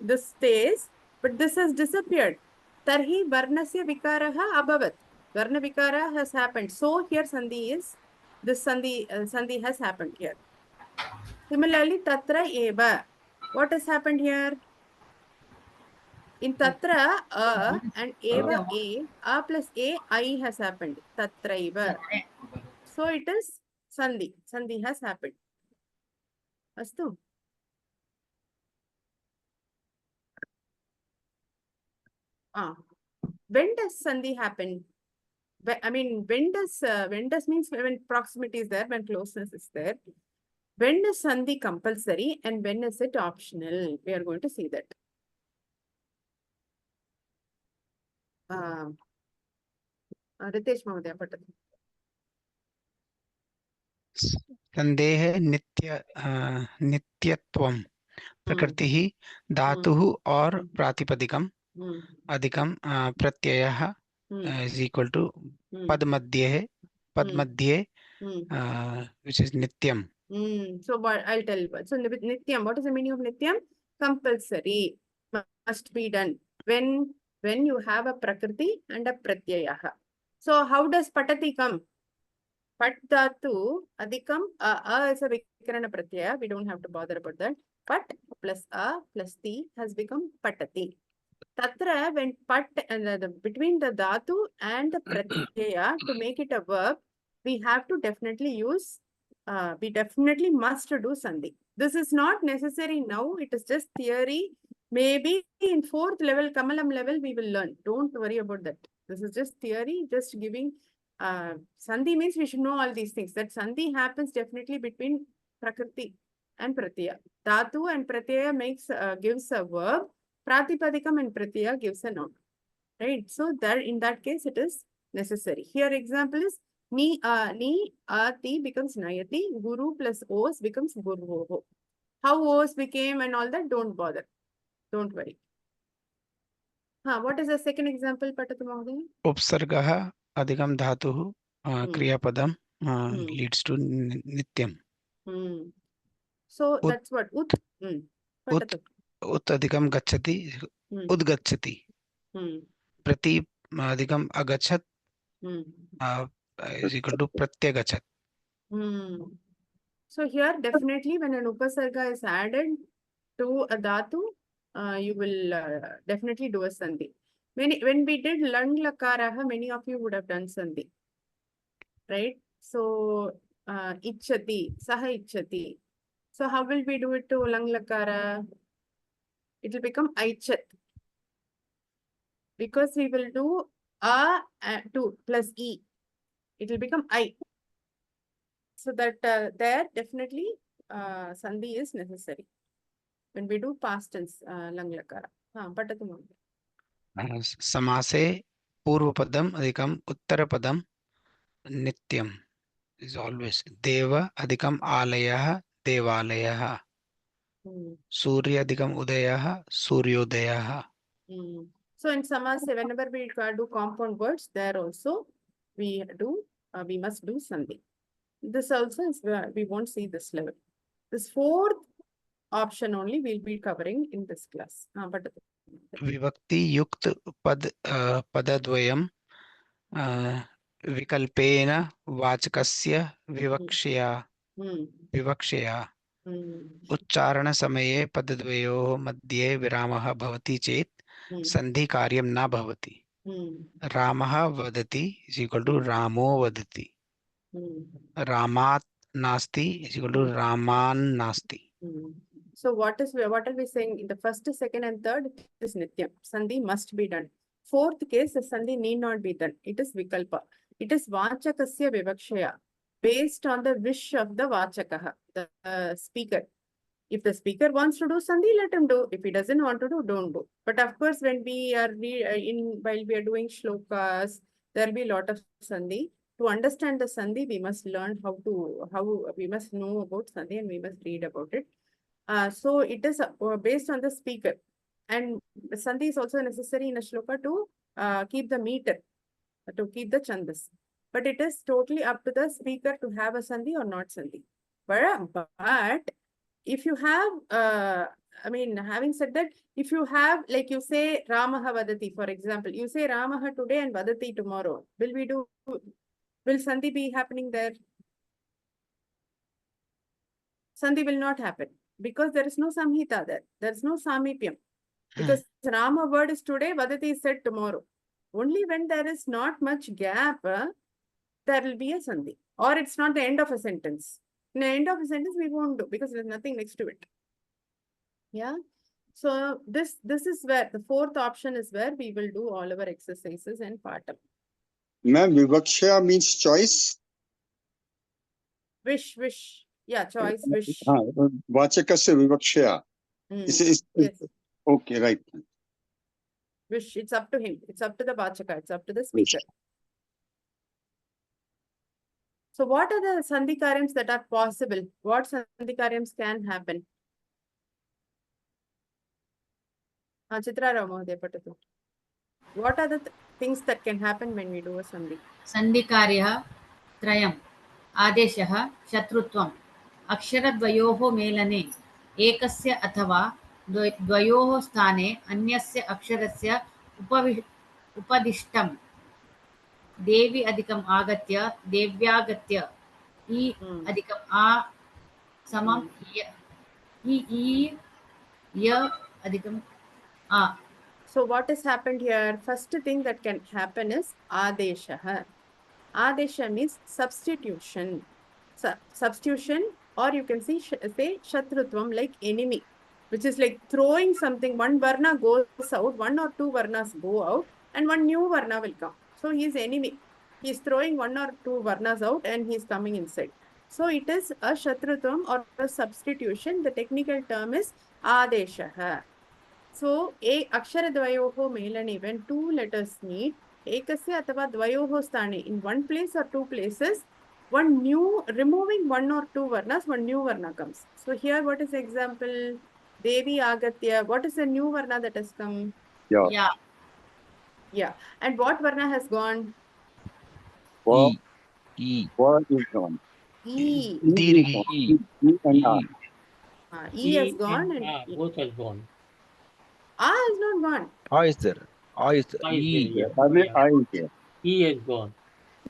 this stays, but this has disappeared. Tarhi varnasya vikaraha abhavat. Varna vikara has happened. So here sandhi is this sandhi has happened here. Similarly, tatra eva. What has happened here? In tatra and eva a plus I has happened. Tatra eva. So it is sandhi. Sandhi has happened. Astu. When does sandhi happen? I mean, when does means when proximity is there, when closeness is there. When is sandhi compulsory and when is it optional? We are going to see that. Ritesh Mahodaya Patatu. सन्देह नित्यत्वम प्रकृतिः धातुः और प्रातिपदिकम अधिकम प्रत्ययः is equal to पद मध्ये which is नित्यम So what I'll tell you. So with nityam, what is the meaning of nityam? Compulsory, must be done. When you have a prakriti and a pratyaya. So how does patati come? Pat dhatu adhikam a is a vikarana pratyaya. We don't have to bother about that. Pat plus a plus ti has become patati. Tatra, when pat and between the dhatu and the pratyaya, to make it a verb, we have to definitely use, we definitely must do sandhi. This is not necessary now, it is just theory. Maybe in 4th level, Kamalam level, we will learn. Don't worry about that. This is just theory, just giving. Sandhi means we should know all these things. That sandhi happens definitely between prakriti and pratyaya. Dhatu and pratyaya gives a verb. Pratipadikam and pratyaya gives a noun. Right? So that in that case it is necessary. Here example is ni ati becomes nayati. Guru plus os becomes guruvoho. How os became and all that, don't bother. Don't worry. What is the second example, Patatu Mahodaya? उपसर्गः अधिकं धातुः क्रियापदं leads to nityam. So Ut- that's what ut. ut अधिकं गच्छति उद्गच्छति. प्रति अधिकं अगच्छत् is equal to pratyagachat. So here definitely when an upasarga is added to a dhatu, you will definitely do a sandhi. When we did lang lakaraha, many of you would have done sandhi, right? So ichchati, saha ichchati. So how will we do it to lang lakara? It will become aichat, because we will do a 2 plus e. It will become I. So that there definitely sandhi is necessary when we do past tense lang lakara. Patatu Mahodaya. समासे पूर्वपदम् अधिकम् उत्तरपदं नित्यम् is always. देव अधिकम् आलयः देवालयः. सूर्य अधिकम् उदयः सूर्योदयः. So in samasa, whenever we do compound words, there also we must do sandhi. This also is we won't see this level. This 4th option only we'll be covering in this class. विभक्ति युक्त पदद्वयं विकल्पेन वाचकस्य विवक्षया उच्चारणसमये पदद्वयोः मध्ये विरामः भवति चेत् सन्धिकार्यं न भवति. रामः वदति is equal to रामो वदति. रामात् नास्ति is equal to रामान् नास्ति. So what are we saying? In the first, second and third, it is nityam. Sandhi must be done. 4th case, the sandhi need not be done. It is vikalpa. It is vachakasya vivakshaya, based on the wish of the vachakaha, the speaker. If the speaker wants to do sandhi, let him do. If he doesn't want to do, don't do. But of course, when we are while we are doing shlokas, there will be a lot of sandhi. To understand the sandhi, we must learn how we must know about sandhi and we must read about it. So it is based on the speaker, and sandhi is also necessary in a shloka to keep the meter, to keep the chandas. But it is totally up to the speaker to have a sandhi or not sandhi. But if you have, having said that, if you have, like you say Ramaha vadati, for example, you say Ramaha today and vadati tomorrow, will sandhi be happening there? Sandhi will not happen, because there is no samhita there. There is no samipyam. Because Rama word is today, vadati is said tomorrow. Only when there is not much gap, there will be a sandhi. Or it's not the end of a sentence. In the end of a sentence, we won't do, because there's nothing next to it. Yeah. So this is where the 4th option is where we will do all our exercises and patam. Ma'am, vivaksha means choice. Wish. Yeah, choice, wish. Vachakasya vivaksha. Yes. Okay, right. Wish. It's up to him. It's up to the vachaka. It's up to the speaker. So what are the sandhikaryams that are possible? What sandhikaryams can happen? Chitra Rao Mahodaya Patatu. What are the things that can happen when we do a sandhi? सन्धिकार्यः त्रयम् आदेशः शत्रुत्वम् अक्षरद्वयोः मेलने एकस्य अथवा द्वयोः स्थाने अन्यस्य अक्षरस्य उपदिष्टं देवी अधिकम् आगत्य देव्यागत्य इ अधिकम् आ समं इ य अधिकम् आ. So what has happened here? First thing that can happen is adeshah. Adesha means substitution. Substitution, or you can say shatrutvam, like enemy, which is like throwing something. One varna goes out, one or two varnas go out, and one new varna will come. So he is enemy. He is throwing one or two varnas out and he is coming inside. So it is a shatrutvam or a substitution. The technical term is adeshah. So, aksharadvayoho melane, when two letters meet, ekasya athava dvayoho sthane, in one place or two places, one new, removing one or two varnas, one new varna comes. So here what is the example? Devi agatya. What is the new varna that has come? Yeah. Yeah. Yeah. And what varna has gone? Wa, E. wa is gone. E. Dirghi. E and R. E has gone and A, both has gone. A has not gone. A is there. A is there. I is E. there, yeah. Only Yeah. I is here. E has gone.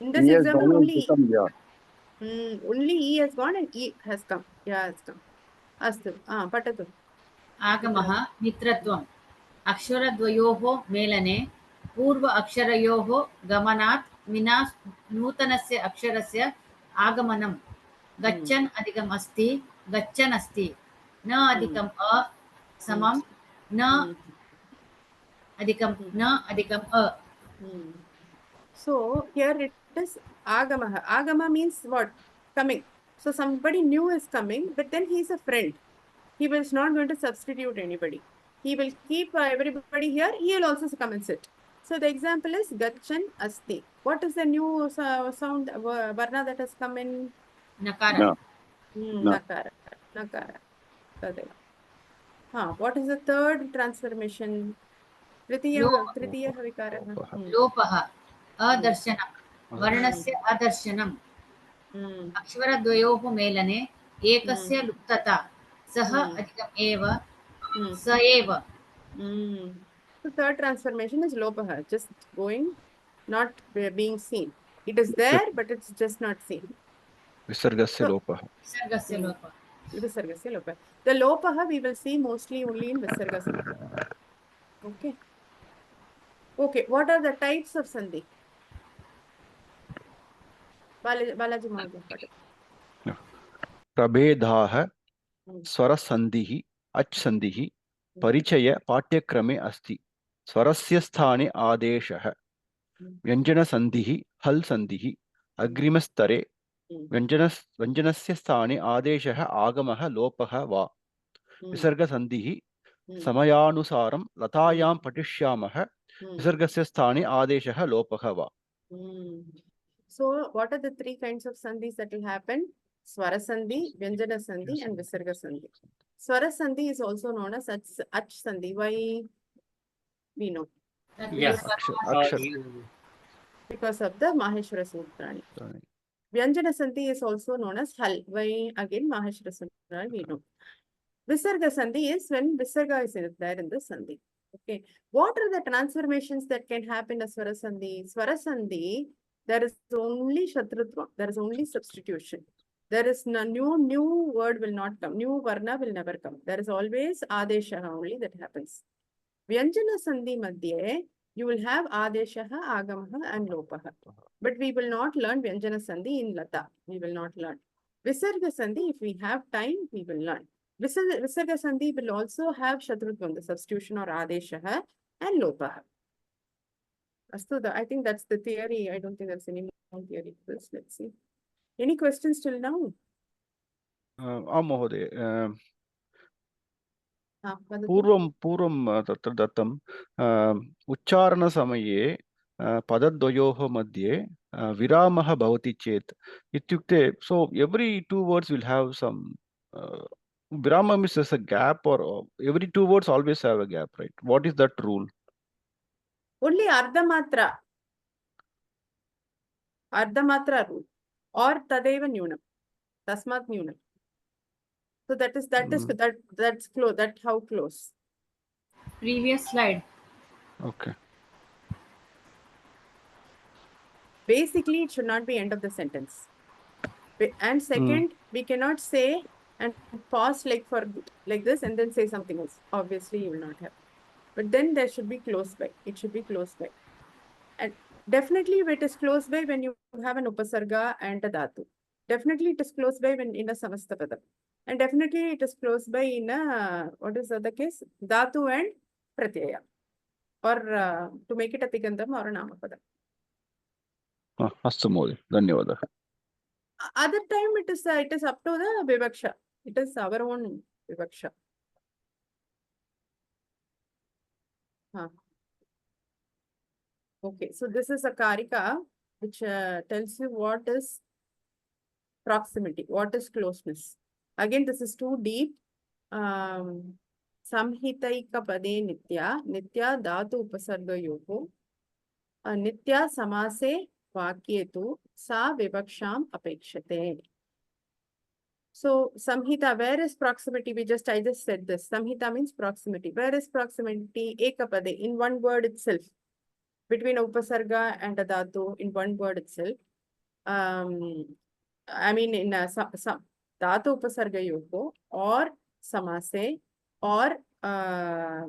In this E has example, gone and only become yeah. only E has gone and E has come. Yeah, has come. Astu. Patatu. आगमः मित्रत्वम् अक्षरद्वयोः मेलने पूर्व अक्षरयोः गमनात् विना नूतनस्य अक्षरस्य आगमनं गच्छन् अधिकम् अस्ति गच्छन् अस्ति न अधिकम् अ समं न अधिकं न अधिकम् अ. So here it is agamaha. Agama means what? Coming. So somebody new is coming, but then he is a friend. He is not going to substitute anybody. He will keep everybody here. He will also come and sit. So the example is gachan asti. What is the new sound varna that has come in? नकार. No. Nakara. Nakara. Tadeva. What is the third transformation? Tritiya vikarah. लोपः अदर्शनं वर्णस्य अदर्शनम् अक्षरद्वयोः मेलने एकस्य लुप्तता सः अधिकम् एव स एव. The third transformation is lopaha, just going, not being seen. It is there, but it's just not seen. Visargasya lopaha. विसर्गस्य लोपः. Visargasya lopaha. The lopaha we will see mostly only in Visargasya. Okay. Okay, what are the types of sandhi? Balaji Mahadev. प्रभेदाः स्वरसन्धिः अच् सन्धिः परिचय पाठ्यक्रमे अस्ति. स्वरस्य स्थाने आदेशः. व्यञ्जनसन्धिः हल् सन्धिः अग्रिमस्तरे व्यञ्जनस्य स्थाने आदेशः आगमः लोपः वा. विसर्गसन्धिः समयानुसारं लतायां पठिष्यामः. विसर्गस्य स्थाने आदेशः लोपः वा. So what are the three kinds of sandhis that will happen? Swara sandhi, Vyanjana sandhi and Visarga sandhi. Swara sandhi is also known as ach sandhi. Why? We know. Yes. Akshar. Because of the Maheshwara Sutrani. Vyanjana sandhi is also known as hal. Why? Again, Maheshwara Sutrani we know. Visarga sandhi is when Visarga is there in the sandhi. Okay. What are the transformations that can happen as Swara sandhi? Swara sandhi, there is only shatrutva, there is only substitution. There is no new word will not come, new varna will never come. There is always adesha only that happens. Vyanjana sandhi madhye, you will have adesha, agamaha and lopaha. But we will not learn Vyanjana sandhi in Lata. We will not learn. Visarga sandhi, if we have time, we will learn. Visarga sandhi will also have shatrutvam, the substitution or adesha and lopaha. Astu, I think that's the theory. I don't think there's any more theory to this. Let's see. Any questions till now? महोदय Vadatu. पूर्वं तत्र दत्तं उच्चारणसमये पदद्वयोः मध्ये विरामः भवति चेत् इत्युक्ते so every two words will have some viramam is just a gap, or every two words always have a gap, right? What is that rule? Only ardhamatra rule or tadeva nyunam, tasmat nyunam. So that's close. That how close? Previous slide. Okay. Basically, it should not be end of the sentence. And second, we cannot say and pause like this and then say something else. Obviously, you will not have. But then there should be close by. It should be close by. And definitely it is close by when you have an upasarga and a dhatu. Definitely it is close by when in a samastapadam. And definitely it is close by in a, what is the other case? Dhatu and pratyaya. Or to make it a tigandam or a namapadam. अस्तु महोदय, धन्यवादः. Other time it is up to the vivaksha. It is our own vivaksha. Okay, so this is a karika which tells you what is proximity, what is closeness. Again, this is too deep. Samhitaika pade nitya, nitya dhatu upasarga yogo, nitya samase vakyetu sa vivaksham apekshate. So, samhita, where is proximity? I just said this. Samhita means proximity. Where is proximity? Ekapade, in one word itself. Between upasarga and a dhatu, in one word itself. I mean, in dhatu upasarga yogo, or samase, or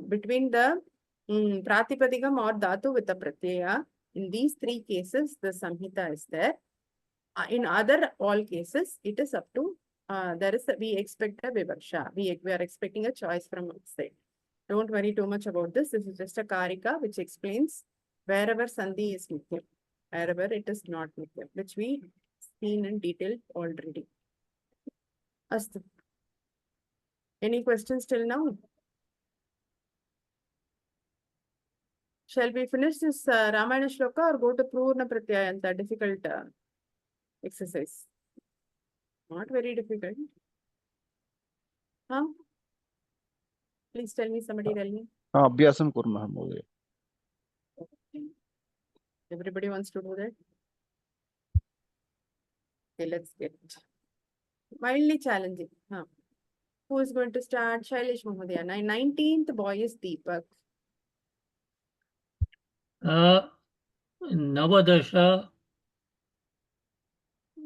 between the pratipadikam or dhatu with the pratyaya. In these three cases, the samhita is there. In other all cases, it is up to we expect a vivaksha. We are expecting a choice from outside. Don't worry too much about this. This is just a karika which explains wherever sandhi is nitya, wherever it is not nitya, which we seen in detail already. Astu. Any questions till now? Shall we finish this Ramayana shloka or go to Purna Pratyayanta, difficult exercise? Not very difficult. Huh? Please tell me, somebody tell me. अभ्यासं कुर्मः महोदय. Okay. Everybody wants to do that? Okay, let's get it. Mildly challenging. Huh. Who is going to start? Shailesh Mahodaya. 19th boy is Deepak.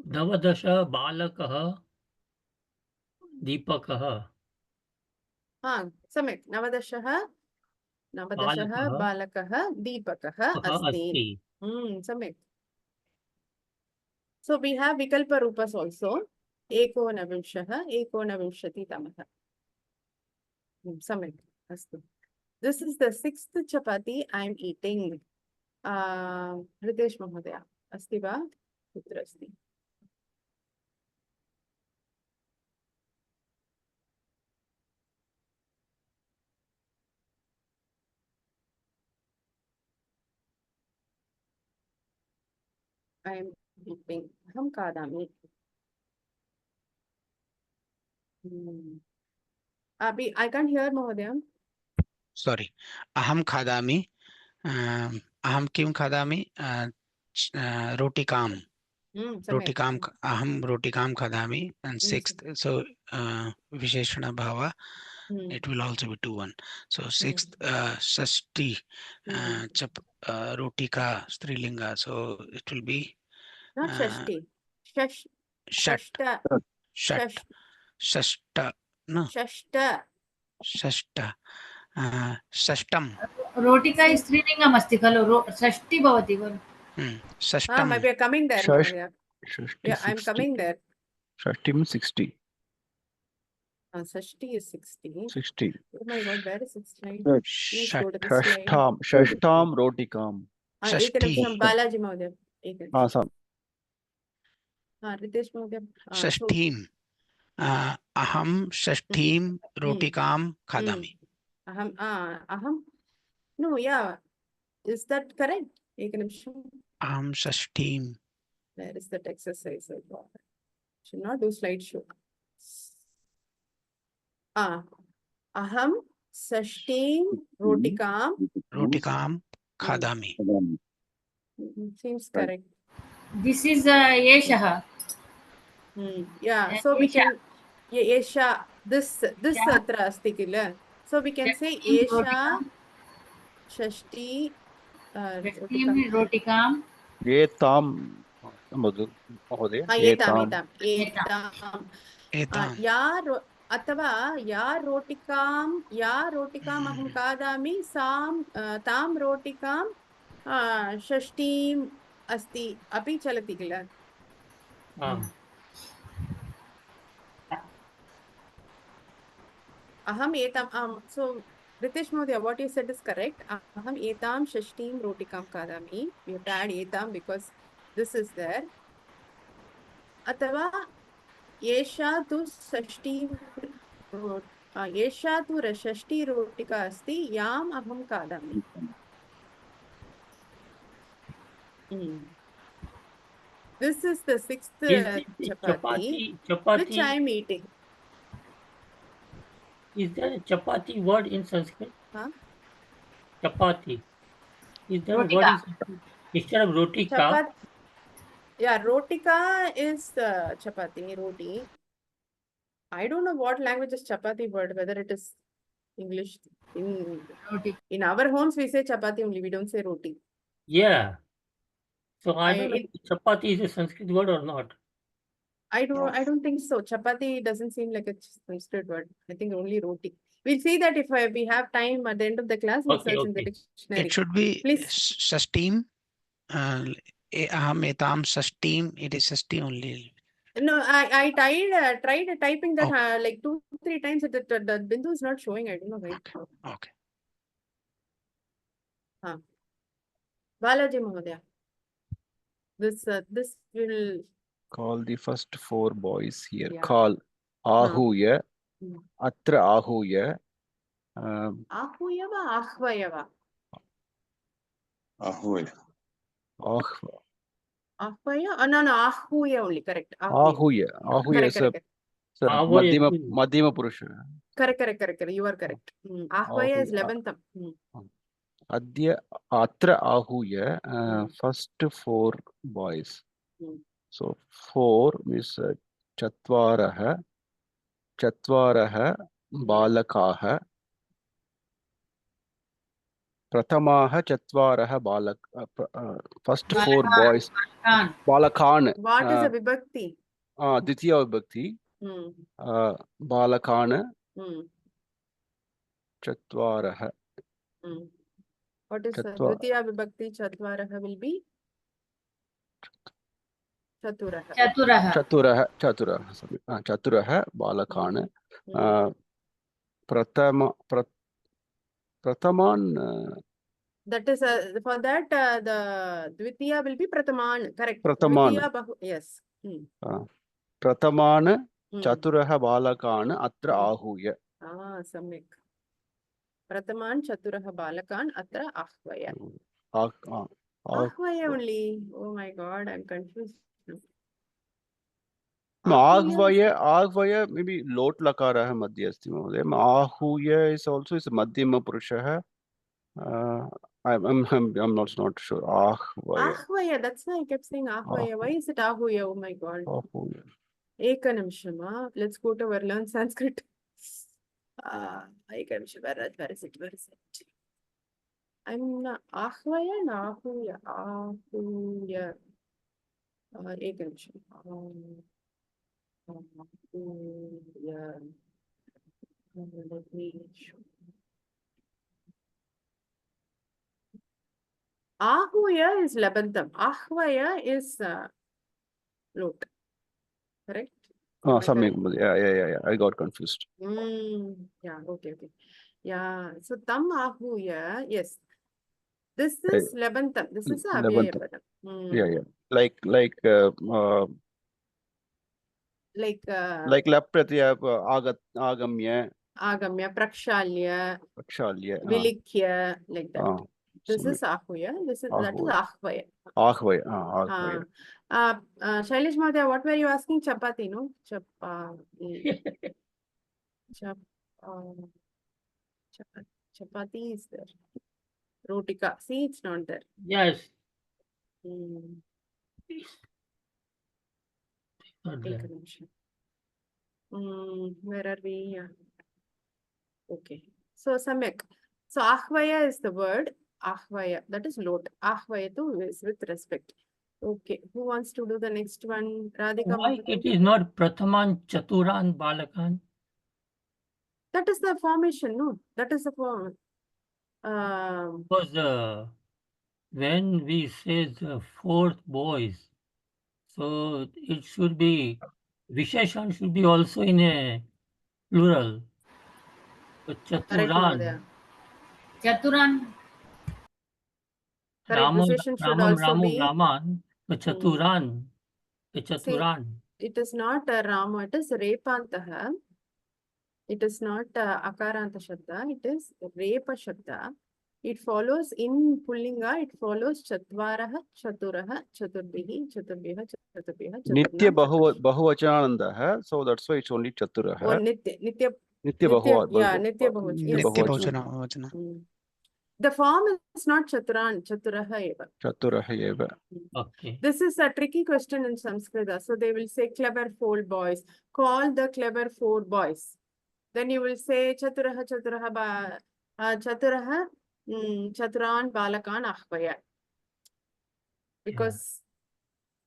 नवदश बालकः दीपकः. सम्यक्. नवदशः बालकः दीपकः अस्ति. सम्यक्. So we have vikalpa rupas also. Ekonavimshah, ekonavimshatitamah. Samyak. Astu. This is the 6th chapati I am eating. Ritesh Mahodaya. Asti va? Putra asti. I am eating. Aham kadami. I can't hear Mahodaya. Sorry. Aham khadami. Aham kim khadami? Rotikam. Rotikam. Aham rotikam khadami. And 6th. So Visheshana bhava. It will also be 2-1. So 6th Sashti Rotika Strilinga. So it will be not Shashti. Shashta. No. Shashta. Shashtam. Rotika is Strilingam asti khalu. Shashti bhavati khalu. Shashtam. Maybe I'm coming there. Yeah, I'm coming there. Shashtim 60. Shashti is 60. 60. Oh my God, where is it? Shashtam rotikam. Shashti. Balaji Mahodaya. Sam. Ritesh Mahodaya. Shashtim. Aham Shashtim Rotikam Khadami. Aham. No, yeah. Is that correct? Aham Shashtim. Where is that exercise? Should not do slideshow. Aham Shashtim Rotikam Khadami. Seems correct. This is Yeshah. Yeah, so we can Yesha. This Yeah. atra asti kila. So we can say Shashtim Esha rotikam. Shashti Shashtim rotika. rotikam. एतां महोदय Etam एतां etam Etam. etam. एतां अथवा या रोटिकां अहं खादामि तां रोटिकां षष्ठीम् अस्ति अपि चलति किल अहम् एतां so Ritesh Mhodaya, what you said is correct. Aham etam shashtim rotikam kadami. We have to add etam because this is there. अथवा एषा तु षष्ठी एषा तु षष्ठी रोटिका अस्ति याम् अहं खादामि. This is the sixth Is this chapati which chapati? I am eating. Is there a chapati word in Sanskrit? Huh? Chapati. Is there a word Rotika. in Sanskrit? Instead of rotika? Chapati. Yeah, rotika is chapati, roti. I don't know what language is chapati word, whether it is English. In our homes, we say chapati only. We don't say roti. Yeah. So I don't know if chapati is a Sanskrit word or not. I don't think so. Chapati doesn't seem like a Sanskrit word. I think only roti. We'll see that if we have time at the end of the class, we'll search in the dictionary. It should be Please. Shashtim. Aham etam Shashtim. It is Shashti only. No, I tried typing that like 2-3 times. The Bindu is not showing. I don't know why. Okay. Balaji Mahodaya. This will call the first 4 boys here. Yeah. Call Ahuya, Atra Ahuya. Ahuyava, Ahvayava. Ahoy. Ahvaya? No, Ahuya only. Correct. Ahuya. Ahuya is a Madhyama Purusha. Correct. You are correct. Ahvaya is 11th. Adya Atra Ahuya, first 4 boys. So 4 means Chatvaraha Balakaha. Pratamaha Chatvaraha Balak. First 4 boys. Balakan. What is a vibhakti? Ditya Vibhakti. Balakana. Chatvaraha. What is Dvitiya Vibhakti Chatvaraha will be? Chaturaha. Chaturaha Balakana. Prataman. That is for that the Dvitiya will be Prataman. Correct. Prataman. Yes. Prataman Chaturaha Balakana Atra Ahuya. Samyak. Prataman Chaturaha Balakan Atra Ahvaya. Ahvaya only. Oh my God, I'm confused. Ahvaya maybe lot lakara hai madhyasti mahodaya. Ahuya is also is madhyama purusha hai. I'm not sure. Ahvaya, that's why I kept saying Ahvaya. Why is it Ahuya? Oh my God. Ahuya. Eka nimsham. Let's go to learn Sanskrit. Eka nimsham. Where is it? I'm not Ahvaya and Ahuya. Ahuya. Eka nimsham. Ahuya. Let me show. Ahuya is Labantam. Ahvaya is lot. Correct? Yeah. I got confused. Yeah, okay. Yeah, so Tam Ahuya, yes. This is Labantam. This is Avyaya Padam. Yeah. Like Lapratya Agamya. Prakshalya, Vilikya, like that. This is Ahuya. That is Ahvaya. Ahvaya. Shailesh Mahodaya, what were you asking? Chapati, no? Chapati is there. Rotika. See, it's not there. Yes. Where are we? Okay. So Samyak. So Ahvaya is the word. Ahvaya. That is lot. Ahvaya too is with respect. Okay. Who wants to do the next one? Radhika. Why Mahoday? it is not Prathaman Chaturan Balakan? That is the formation, no? That is the form. Because when we say the fourth boys, so it should be Visheshan should be also in a plural. But Correct, Chaturan, Mahodaya. Chaturan. Correct. Ramam, Viశేషణ should Ramam, also Ramu, be. Raman, but Chaturan, a Chaturan. It is not a Rama. It is Repantaha. It is not Akaranta Shabda. It is Repa Shabda. It follows in Pullinga. It follows Chatvaraha, Chaturaha, Chaturbhihi, Chaturbhiha, Chaturbhiha, Nitya Chaturna. Bahuvachanananda, so that's why it's only Oh, Chaturaha. Nitya. Nitya Yeah, Nitya Bahuvachana. Nitya Yes, Bahuvachana. Bahuvachana. The form is not Chaturan, Chaturaha eva. Chaturaha eva. Okay. This is a tricky question in Sanskrit. So they will say clever four boys. Call the clever four boys. Then you will say Chaturaha, Chaturaha, Chaturaha, Chaturan, Balakan, Ahvaya. Because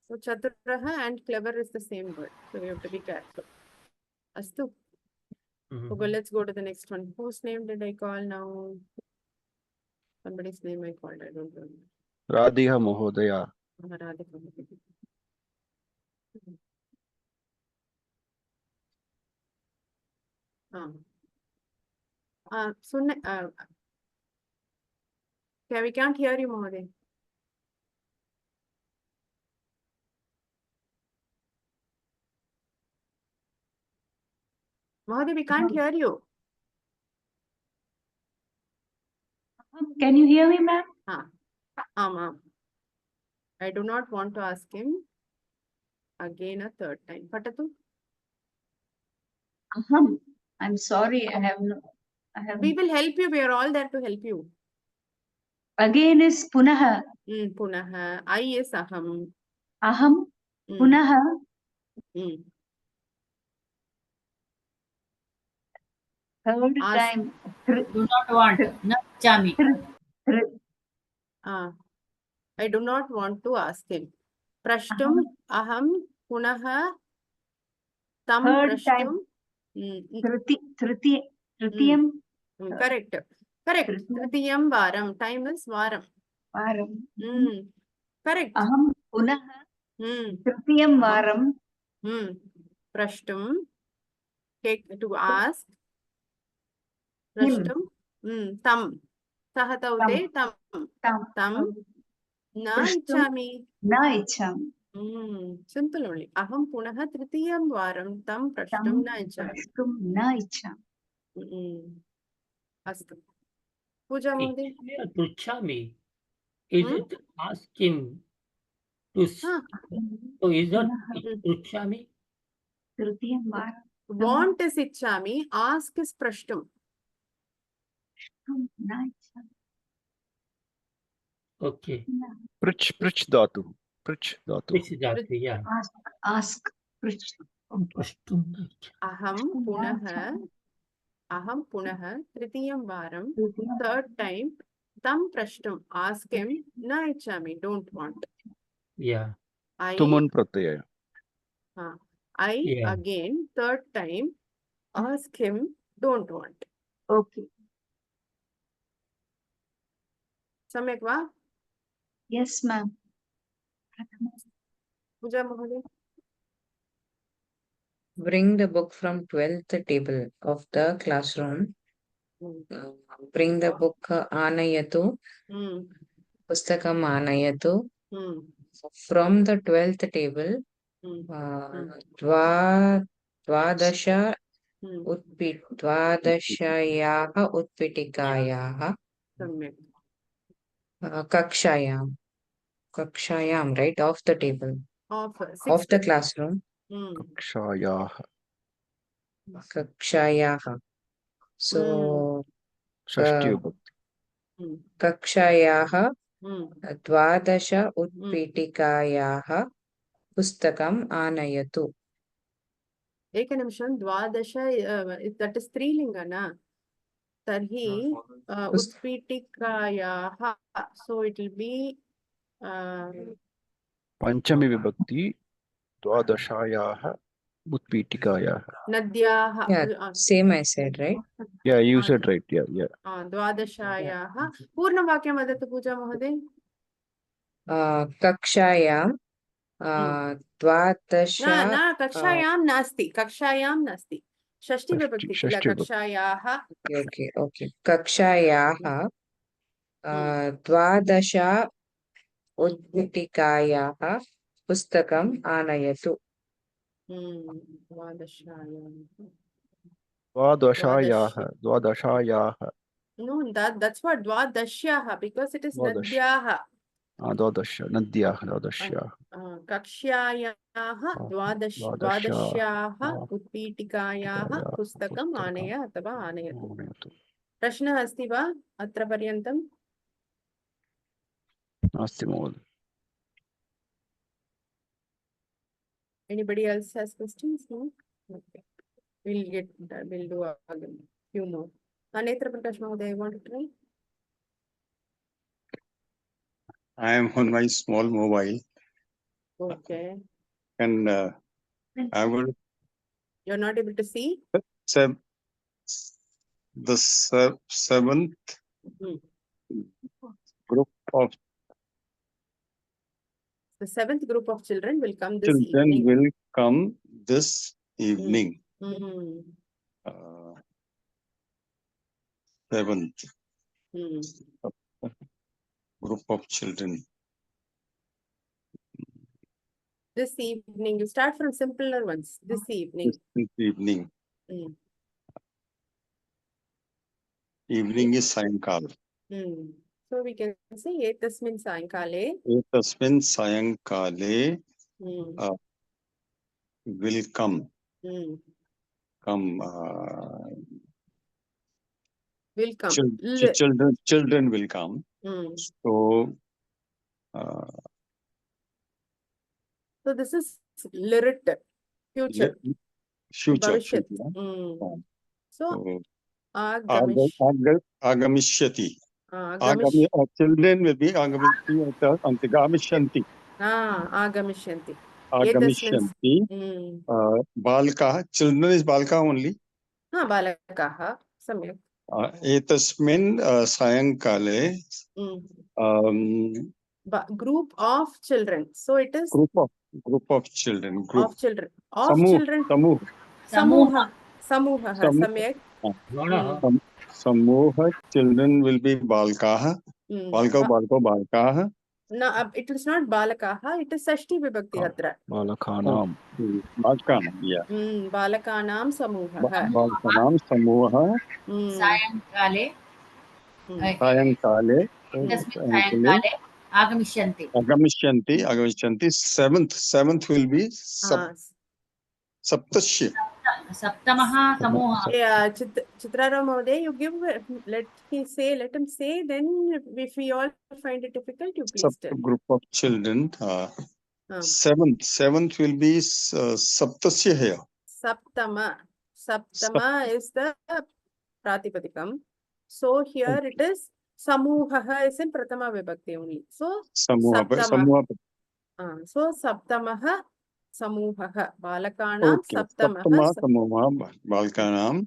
so Chaturaha and clever is the same word. So you have to be careful. Astu. Okay, let's go to the next one. Whose name did I call now? Somebody's name I called. I don't remember. Radhika Mahodaya. Radhika. Okay, we can't hear you, Mahoday. Mahoday, we can't hear you. Can you hear me, ma'am? I do not want to ask him again a third time. Patatu? I'm sorry, I have We will help you. We are all there to help you. Again is punaha. Punaha. I is aham. Aham. Punaha. Third time. Do not want. Na ichhami. I do not want to ask him. Prashtum aham punaha tam Third prashtum. Tritiyam. Correct. Tritiyam varam. Time is varam. Correct. Aham punaha. Tritiyam varam. Prashtum. Take to ask. Prashtum. Tam. Sahataute tam. Tam. Na ichhami. Na ichhami. Simple only. Aham punaha tritiyam varam tam prashtum na ichhami. Astu. Pooja Mahoday. Pruchhami. Is it ask him to? So is that Pruchhami? Tritiyam varam. Want is ichhami. Ask is prashtum. Na ichhami. Okay. Prich dhatu. Prich dhatu. Which is that? Yeah. Ask. Aham punaha tritiyam varam. Third time. Tam prashtum. Ask him. Na ichhami. Don't want. Yeah. Tumun pratyaya. Again. Third time. Ask him. Don't want. Okay. Samyak va? Yes, ma'am. Pooja Mahoday. Bring the book from 12th table of the classroom. Bring the book Anayatu. Pustakam Anayatu. From the 12th table, Dvadashayaha Utpitikayaha. Kakshayam, right? Off the table. Of the classroom. Kakshayaha. So, Kakshayaha Dvadasha Utpitikayaha Pustakam Anayatu. एकनिमिषं द्वादश that is स्त्रीलिङ्ग न तर्हि उत्पीठिकायाः so it will be पंचमी विभक्ति द्वादशायाः उत्पीठिकायाः. नद्याः Yeah, same I said, right? Yeah, you said right. Yeah. द्वादशायाः पूर्णवाक्यं वदतु पूजा महोदय. कक्षायां द्वादश न कक्षायां नास्ति, कक्षायां नास्ति, षष्ठी विभक्ति किल, षष्ठी विभक्ति. कक्षायाः. ओके कक्षायाः द्वादश उत्पीठिकायाः पुस्तकम् आनयतु. द्वादशायाः. No, that's what द्वादश्याः, because it is द्वादश. नद्याः. द्वादश नद्याः द्वादश्याः. कक्ष्यायाः द्वादश्याः उत्पीठिकायाः पुस्तकम् आनय अथवा आनयतु. प्रश्नः अस्ति वा अत्र पर्यन्तं? नास्ति महोदय. Anybody else has questions? No? Okay. We'll do a few more. Netra Prakash Mahoday, you want to try? I am on my small mobile. Okay. And I will. You're not able to see? The seventh group of. The seventh group of children will come this children evening. will come this evening. Seventh group of children. This evening, you start from simpler ones. This evening. This evening. Evening is Sayankal. So we can say Etasmin Sayankale. Etasmin Sayankale will come. Will come. Children will come. So this is lirit, future. Future. So Agamishyati. Children will be Agamishanti. Agamishanti. Agamishanti. Balka. Children is Balka only. Balakaha. Samyak. Etasmin Sayankale. Group of children. So it is group of children. Samuha. Samyak. Samuha. Children will be Balkaha. Balkaha. No, it is not Balakaha. It is Sashti Vibhakti Atra. Balakanam. Balakanam. Yeah. Balakanam Samuha. Balakanam Samuha. Sayankale. Sayankale. Agamishanti. Seventh will be Saptashya. Saptamaha Samuha. Yeah, Chitrara Mahoday, you give, let him say, then if we all find it difficult, you please tell. Group of children. Seventh will be Saptasya here. Saptama is the Pratipadikam. So here it is Samuha is in Pratama Vibhakti only. So Saptamaha. So Saptamaha Samuha. Balakanam Saptamaha Samuha. Balakanam.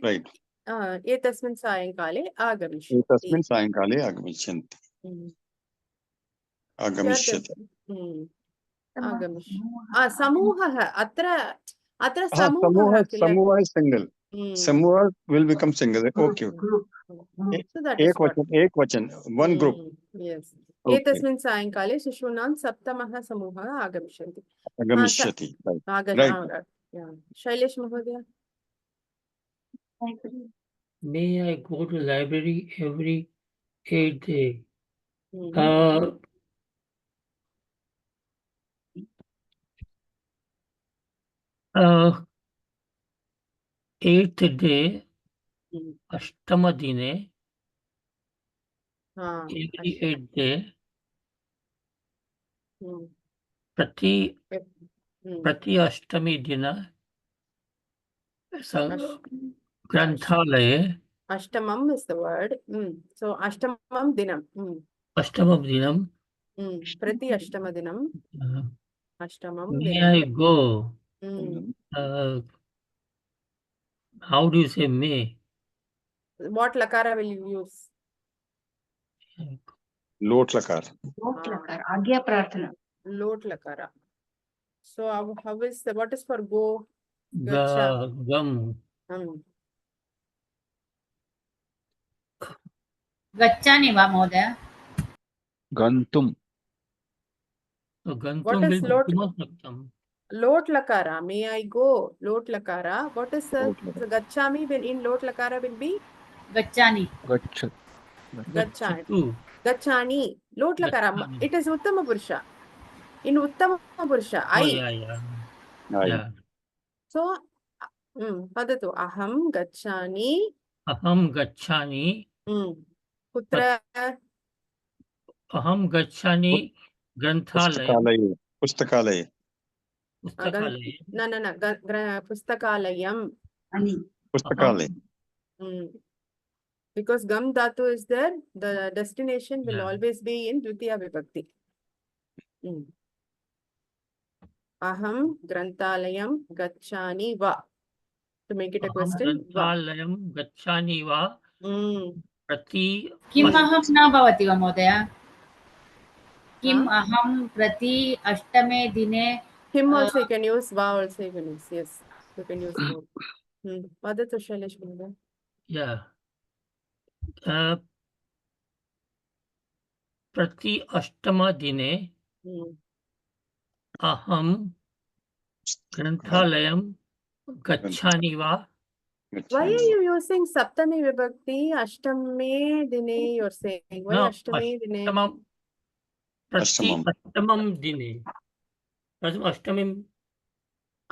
Right. Etasmin Sayankale Agamishanti. Etasmin Sayankale Agamishanti. Agamishyati. Samuha. Atra Samuha is single. Samuha will become single. Okay. So that is Ekvachan. One group. Yes. Etasmin Sayankale Shishunam Saptamaha Samuha Agamishanti. Agamishyati. Right. Yeah. Shailesh Mahodaya. May I go to library every 8th day? 8th day, Ashtama Dine, every 8th day, Prati प्रति अष्टमी दिन Ash- ग्रंथालये Ashtamam is the word. So Ashtamam dinam. अष्टमं दिनं Prati Ashtama dinam. Ashtamam may dinam. I go? How do you say may? What lakara will you use? Lot lakar. Lotlakar, Agya Prarthana. Lot lakara. So how is the, what is for go? Gacha. Gam. गच्छामि वा महोदय? Gantum. So gantum What is will lot? be Saktam. Lot lakara. May I go? Lot lakara. What is the gachami will in lot lakara will be? गच्छामि. Gachat. Gachani. Gachatu. Gachani. Lot lakara. Gachani. It is Uttama Purusha. In Uttama Purusha. Oh, I. yeah. So, padatu. Aham gachani. Aham gachani. Putra. Aham gachani granthalayam. Pustakalaye. Pustakalaye. No. Pustakalayam. Ani. Pustakalaye. Because gam dhatu is there, the destination will Yeah. always be in Dvitiya Vibhakti. Aham grantalayam gachani va. To make it a Aham question, va. granthalayam gachani va prati. किम् अहं न भवति वा महोदय? किम् अहं प्रति अष्टमे दिने? Him also you can use, va also you can use. Yes, you can use both. Vadatu Shailesh Mहोदय. Yeah. प्रति अष्टम दिने अहम ग्रंथालयम गच्छामि वा? Why are you using Saptami Vibhakti? Ashtame Dine you're saying. Why No, Ashtame Dine? प्रति अष्टमम दिने. अष्टमी.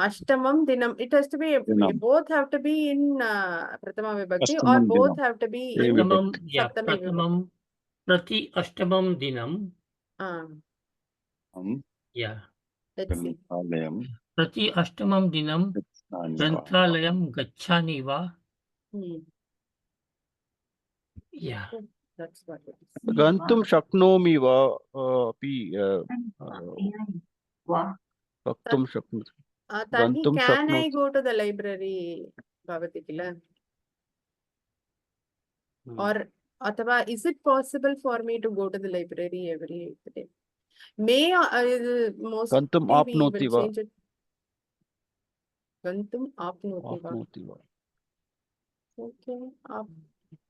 Ashtamam Dinam. It has to be, both have to be in Prathama Vibhakti or both have to be in Saptami Vibhakti. Prati Ashtamam Dinam. Yeah. Let's see. Prati Ashtamam Dinam Granthalayam Gachani va. Yeah. That's what it is. Gantum Shaknomi va api Shaktum Shaknomi. Tanhi, Gantum can I Shaknoti. go to the library, Bhavati Kila? Or Atava, is it possible for me to go to the library every day? May most Gantum apnoti va. change it. Gantum apnoti va. Okay.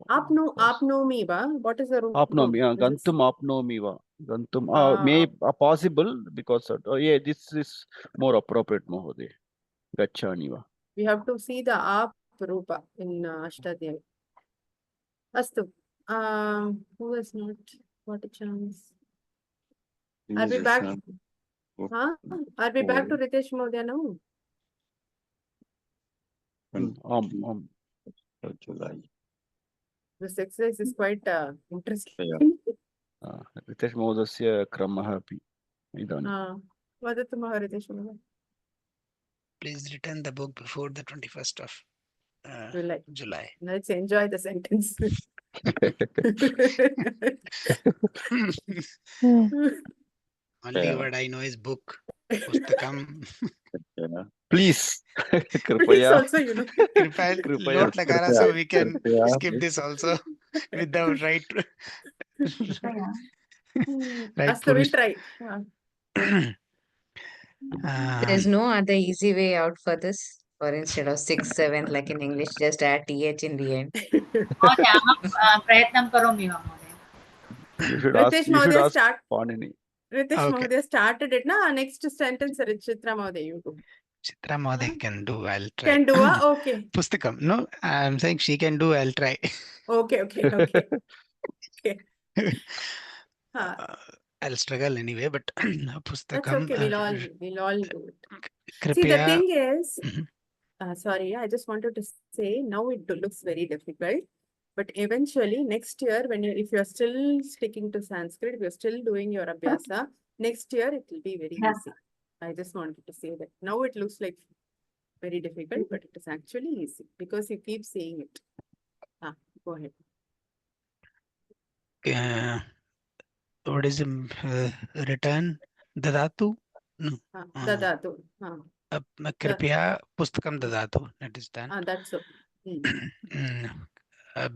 Apnomi va. What is the root? Apnomi. Gantum apnomi va. Gantum may possible because yeah, this is more appropriate, Mahodaya. Gachani va. We have to see the ap rupa in Ashtadhyayi. Astu. Who has not got a chance? Are we back? Are we back to Ritesh Mhodaya now? This exercise is quite interesting. Ritesh Mhodasya kramah api. Idani. Vadatu Maha Ritesh Mhodaya. Please return the book before the 21st of July. Let's enjoy the sentence. Only word I know is book. Pustakam. Please. Please Kripaya. also, you know. Kripaya. Note lagara so we can skip this also without right. Astu, we'll try. There's no other easy way out for this. Or instead of 6, 7, like in English, just add th in the end. महोदय अहं प्रयत्नं करोमि वा महोदय? You should ask. Ritesh You should Mhodaya ask Panini. Ritesh Mhodaya started it na. Next sentence, Chitra Mhodaya, you do. Chitra Mhodaya can do. I'll try. Can do, okay. Pustakam. No, I'm saying she can do. I'll try. Okay. I'll struggle anyway, but Pustakam. That's okay. We'll all do it. Kripaya. See, the thing is, sorry, I just wanted to say, now it looks very difficult. But eventually, next year, if you're still sticking to Sanskrit, if you're still doing your Abhyasa, next year it will be very easy. I just wanted to say that. Now it looks like very difficult, but it is actually easy because you keep saying it. Go ahead. What is return? Dadatu? No. Dadatu. कृपया पुस्तकं ददातु. That is done. That's so.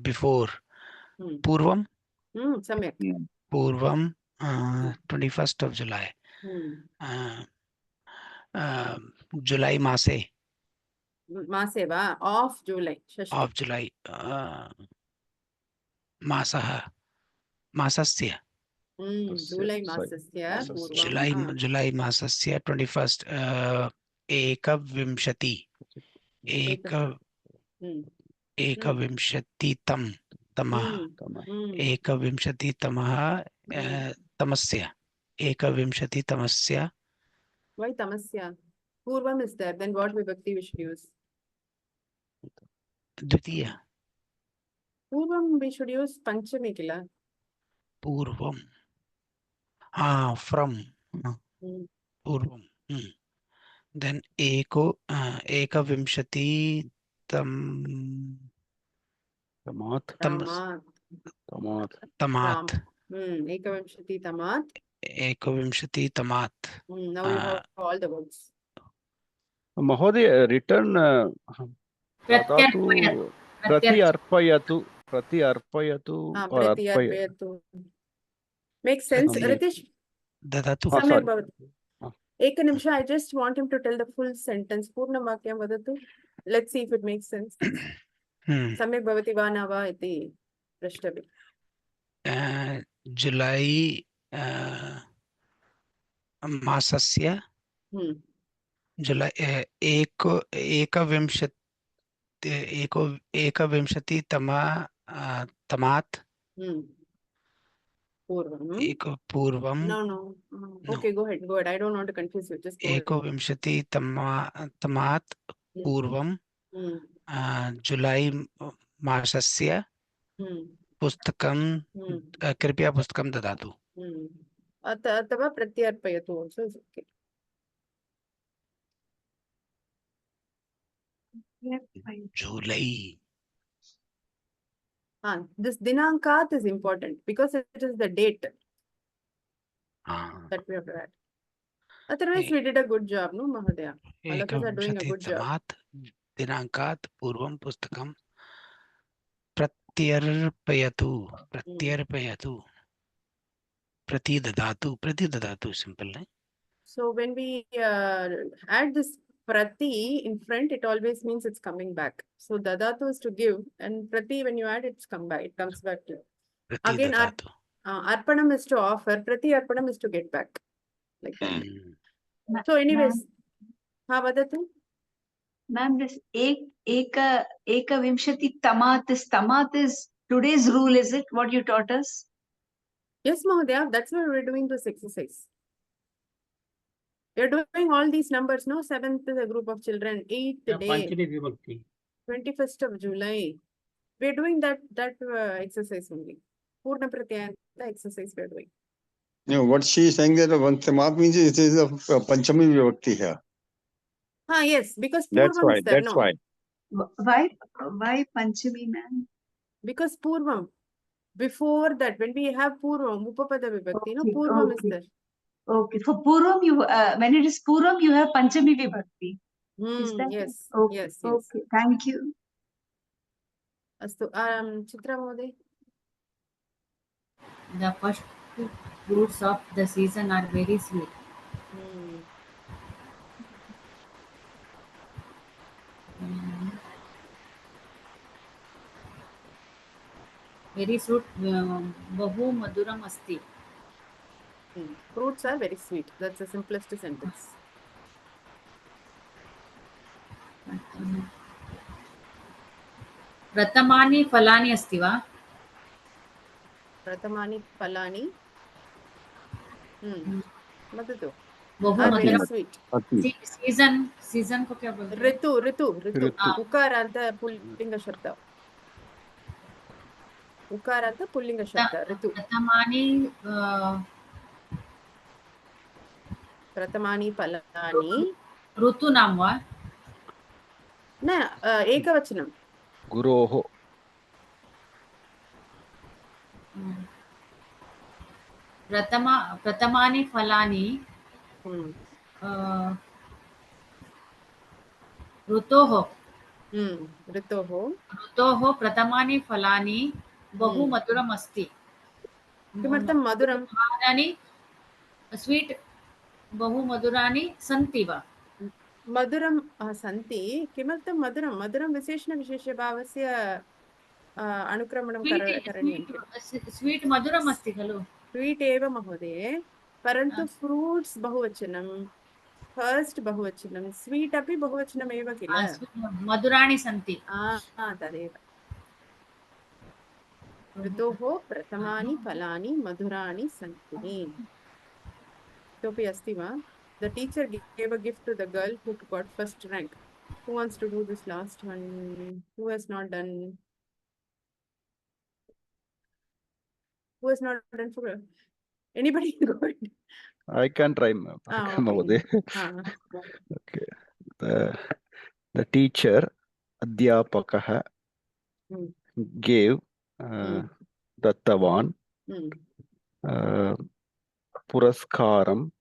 Before. Purvam? Samyak. Purvam, 21st of July. July Mase. Mase va? Of July. Shashti. Of July. Masaha. Masasya. July Masasya. Purvam. July Masasya 21st. Ekavimshati. Ekavimshatitam. Tamah. Ekavimshatitamah. Tamasya. Ekavimshatitamasya. Why Tamasya? Purvam is there. Then what vibhakti we should use? Dvitiya. Purvam we should use Panchami kila. Purvam. From. Purvam. Then ekavimshati Tamat. Ekavimshati tamat. Ekavimshati tamat. Now you have all the words. Mahodaya, return Dadatu Prati Arpayatu or Pratyarpayatu. Makes sense, Ritesh? Dadatu. Samyak bhavati. Eka nimsha, I just want him to tell the full sentence. Purna vakyam vadatu. Let's see if it makes sense. Samyak bhavati va na va iti prashtavi. July Masasya. July ekavimshati tamat. Purvam. No. Okay, go ahead. I don't want to confuse you. Just go ahead. Ekavimshati tamat purvam. July Masasya. Pustakam. Kripya pustakam dadatu. Atava pratyarpayatu also is okay. July. This dinankat is important because it is the date that we have to add. Otherwise, we did a good job, no, Mahodaya? All of us are doing a good job. Dinankat purvam pustakam pratyarpayatu. Prati dadatu, simple. So when we add this prati in front, it always means it's coming back. So dadatu is to give, and prati when you add, it comes back to you. Again, arpanam is to offer, prati arpanam is to get back. Like that. So anyways, vadatu? Ma'am, this ekavimshati tamat is today's rule, is it? What you taught us? Yes, Mahodaya, that's why we're doing this exercise. We're doing all these numbers, no? 7th is a group of children, 8th day, 21st of July. We're doing that exercise only. Purna Pratyayanta exercise we're doing. What she is saying that one tamat means it is a Panchami Vibhakti here. Yes, because That's Purvam why. is there, That's no? why. Why Panchami, ma'am? Because Purvam. Before that, when we have Purvam, Upapada Vibhakti, no? Purvam is there. Okay, for Purvam, when it is Purvam, you have Panchami Vibhakti. Is that? Yes. Okay. Yes. Okay, thank you. Astu, Chitra Mode. The first fruits of the season are very sweet. Very sweet. Bahu maduram asti. Fruits are very sweet. That's the simplest sentence. Pratamani falani asti va? Pratamani Palani. Madadu. Bahu Are very maduram. sweet. Season को क्या बोलते हैं? ऋतु. Ukaranta pullinga shabda. Ukaranta pullinga shabda. Ritu. Pratamani प्रथमानि फलानि ऋतूनां वा न एकवचनं गुरोः प्रथमानि फलानि ऋतोः ऋतोः प्रथमानि फलानि बहु मधुरम् अस्ति किमर्थं मधुरं फलानि स्वीट् बहु मधुराणि सन्ति वा मधुरं सन्ति किमर्थं मधुरं मधुरं विशेषणविशेषभावस्य अनुक्रमणं करणीयं किल स्वीट् मधुरम् अस्ति खलु स्वीट् एव महोदये परन्तु फ्रूट्स् बहुवचनं फस्ट् बहुवचनं स्वीट् अपि बहुवचनमेव किल मधुराणि सन्ति तदेव ऋतोः प्रथमानि फलानि मधुराणि सन्ति इतोपि अस्ति वा The teacher gave a gift to the girl who got first rank. Who wants to do this last one? Who has not done? Who has not done for anybody? Good. I can try. Okay. Okay. The teacher, Adhyapakah, gave Dattavan Puraskaram.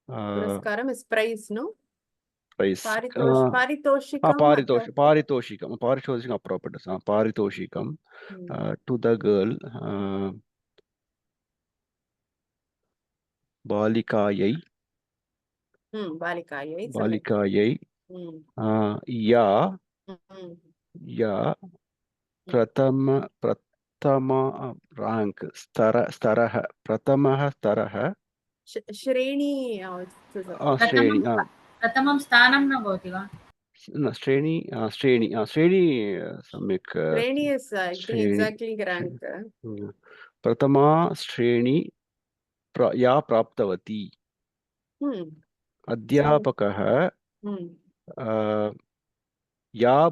Puraskaram is prize, no? Prize. Paritoshikam. Paritoshikam appropriate. Paritoshikam to the girl. Balikayai. Balikayai. Ya. Pratama rank. Staraha. Pratamaha staraha. Shreni. Shreni. प्रथमं स्थानं न भवति वा Shreni. Samik. Shreni is exactly rank. Pratama Shreni ya praptavati. Adhyapakah ya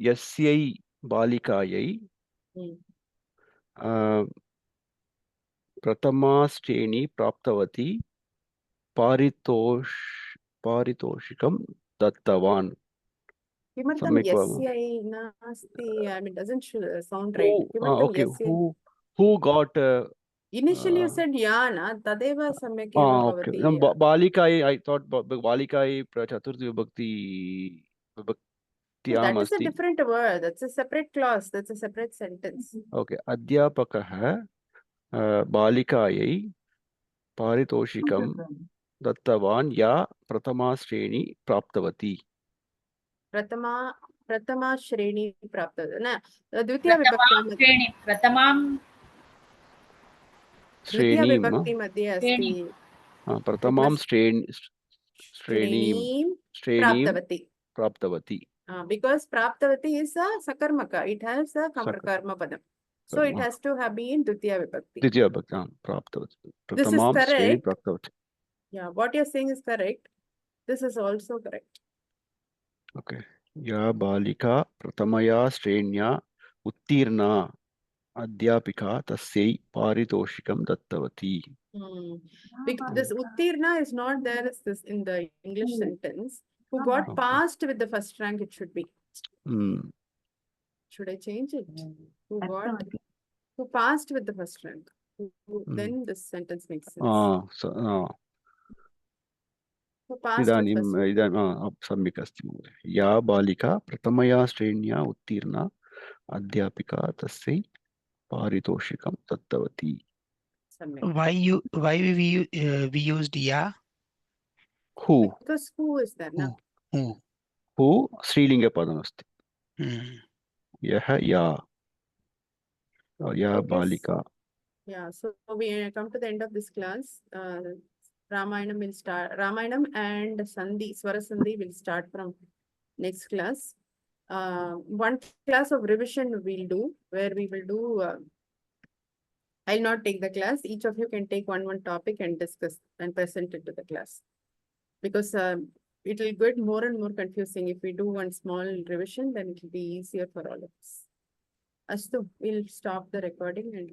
yasyai balikayai Pratama Shreni praptavati paritoshikam dattavan. Kimartham yasyai nasti? I mean, doesn't sound right. Okay. Who got? Initially, you said yana. Tadeva samyak okay. Balikai. I thought Balikai Chaturthi Vibhakti. That is a different word. That's a separate clause. That's a separate sentence. Okay. Adhyapakah Balikayai Paritoshikam Dattavan ya Pratama Shreni praptavati. Pratama Shreni praptavati. Na Dvitiya Vibhakti. Pratamam Dvitiya Vibhakti madhye asti. Pratamam Shreni praptavati. Because praptavati is a sakarmaka. It has a karma padam. So it has to have been Dvitiya Vibhakti. Dvitiya Vibhakti. Praptavati. This is correct. Praptavati. Yeah, what you're saying is correct. This is also correct. Okay. Ya balika pratamaya shrenya uttirna adhyapika tasyai paritoshikam dattavati. Because this uttirna is not there as this in the English sentence. Who got passed with the first rank, it should be. Should I change it? Who passed with the first rank? Then this sentence makes sense. Who passed with first rank? Sammik asti. Ya balika pratamaya shrenya uttirna adhyapika tasyai paritoshikam dattavati. Why we used ya? Who? Because who is there now? Who? Srilinga padam asti. Yaha ya. Ya balika. Yeah, so we come to the end of this class. Ramayanam will start. Ramayanam and Sandhi, Swara Sandhi will start from next class. One class of revision we'll do, where we will do. I'll not take the class. Each of you can take one topic and discuss and present it to the class. Because it will get more and more confusing. If we do one small revision, then it will be easier for all of us. Astu, we'll stop the recording and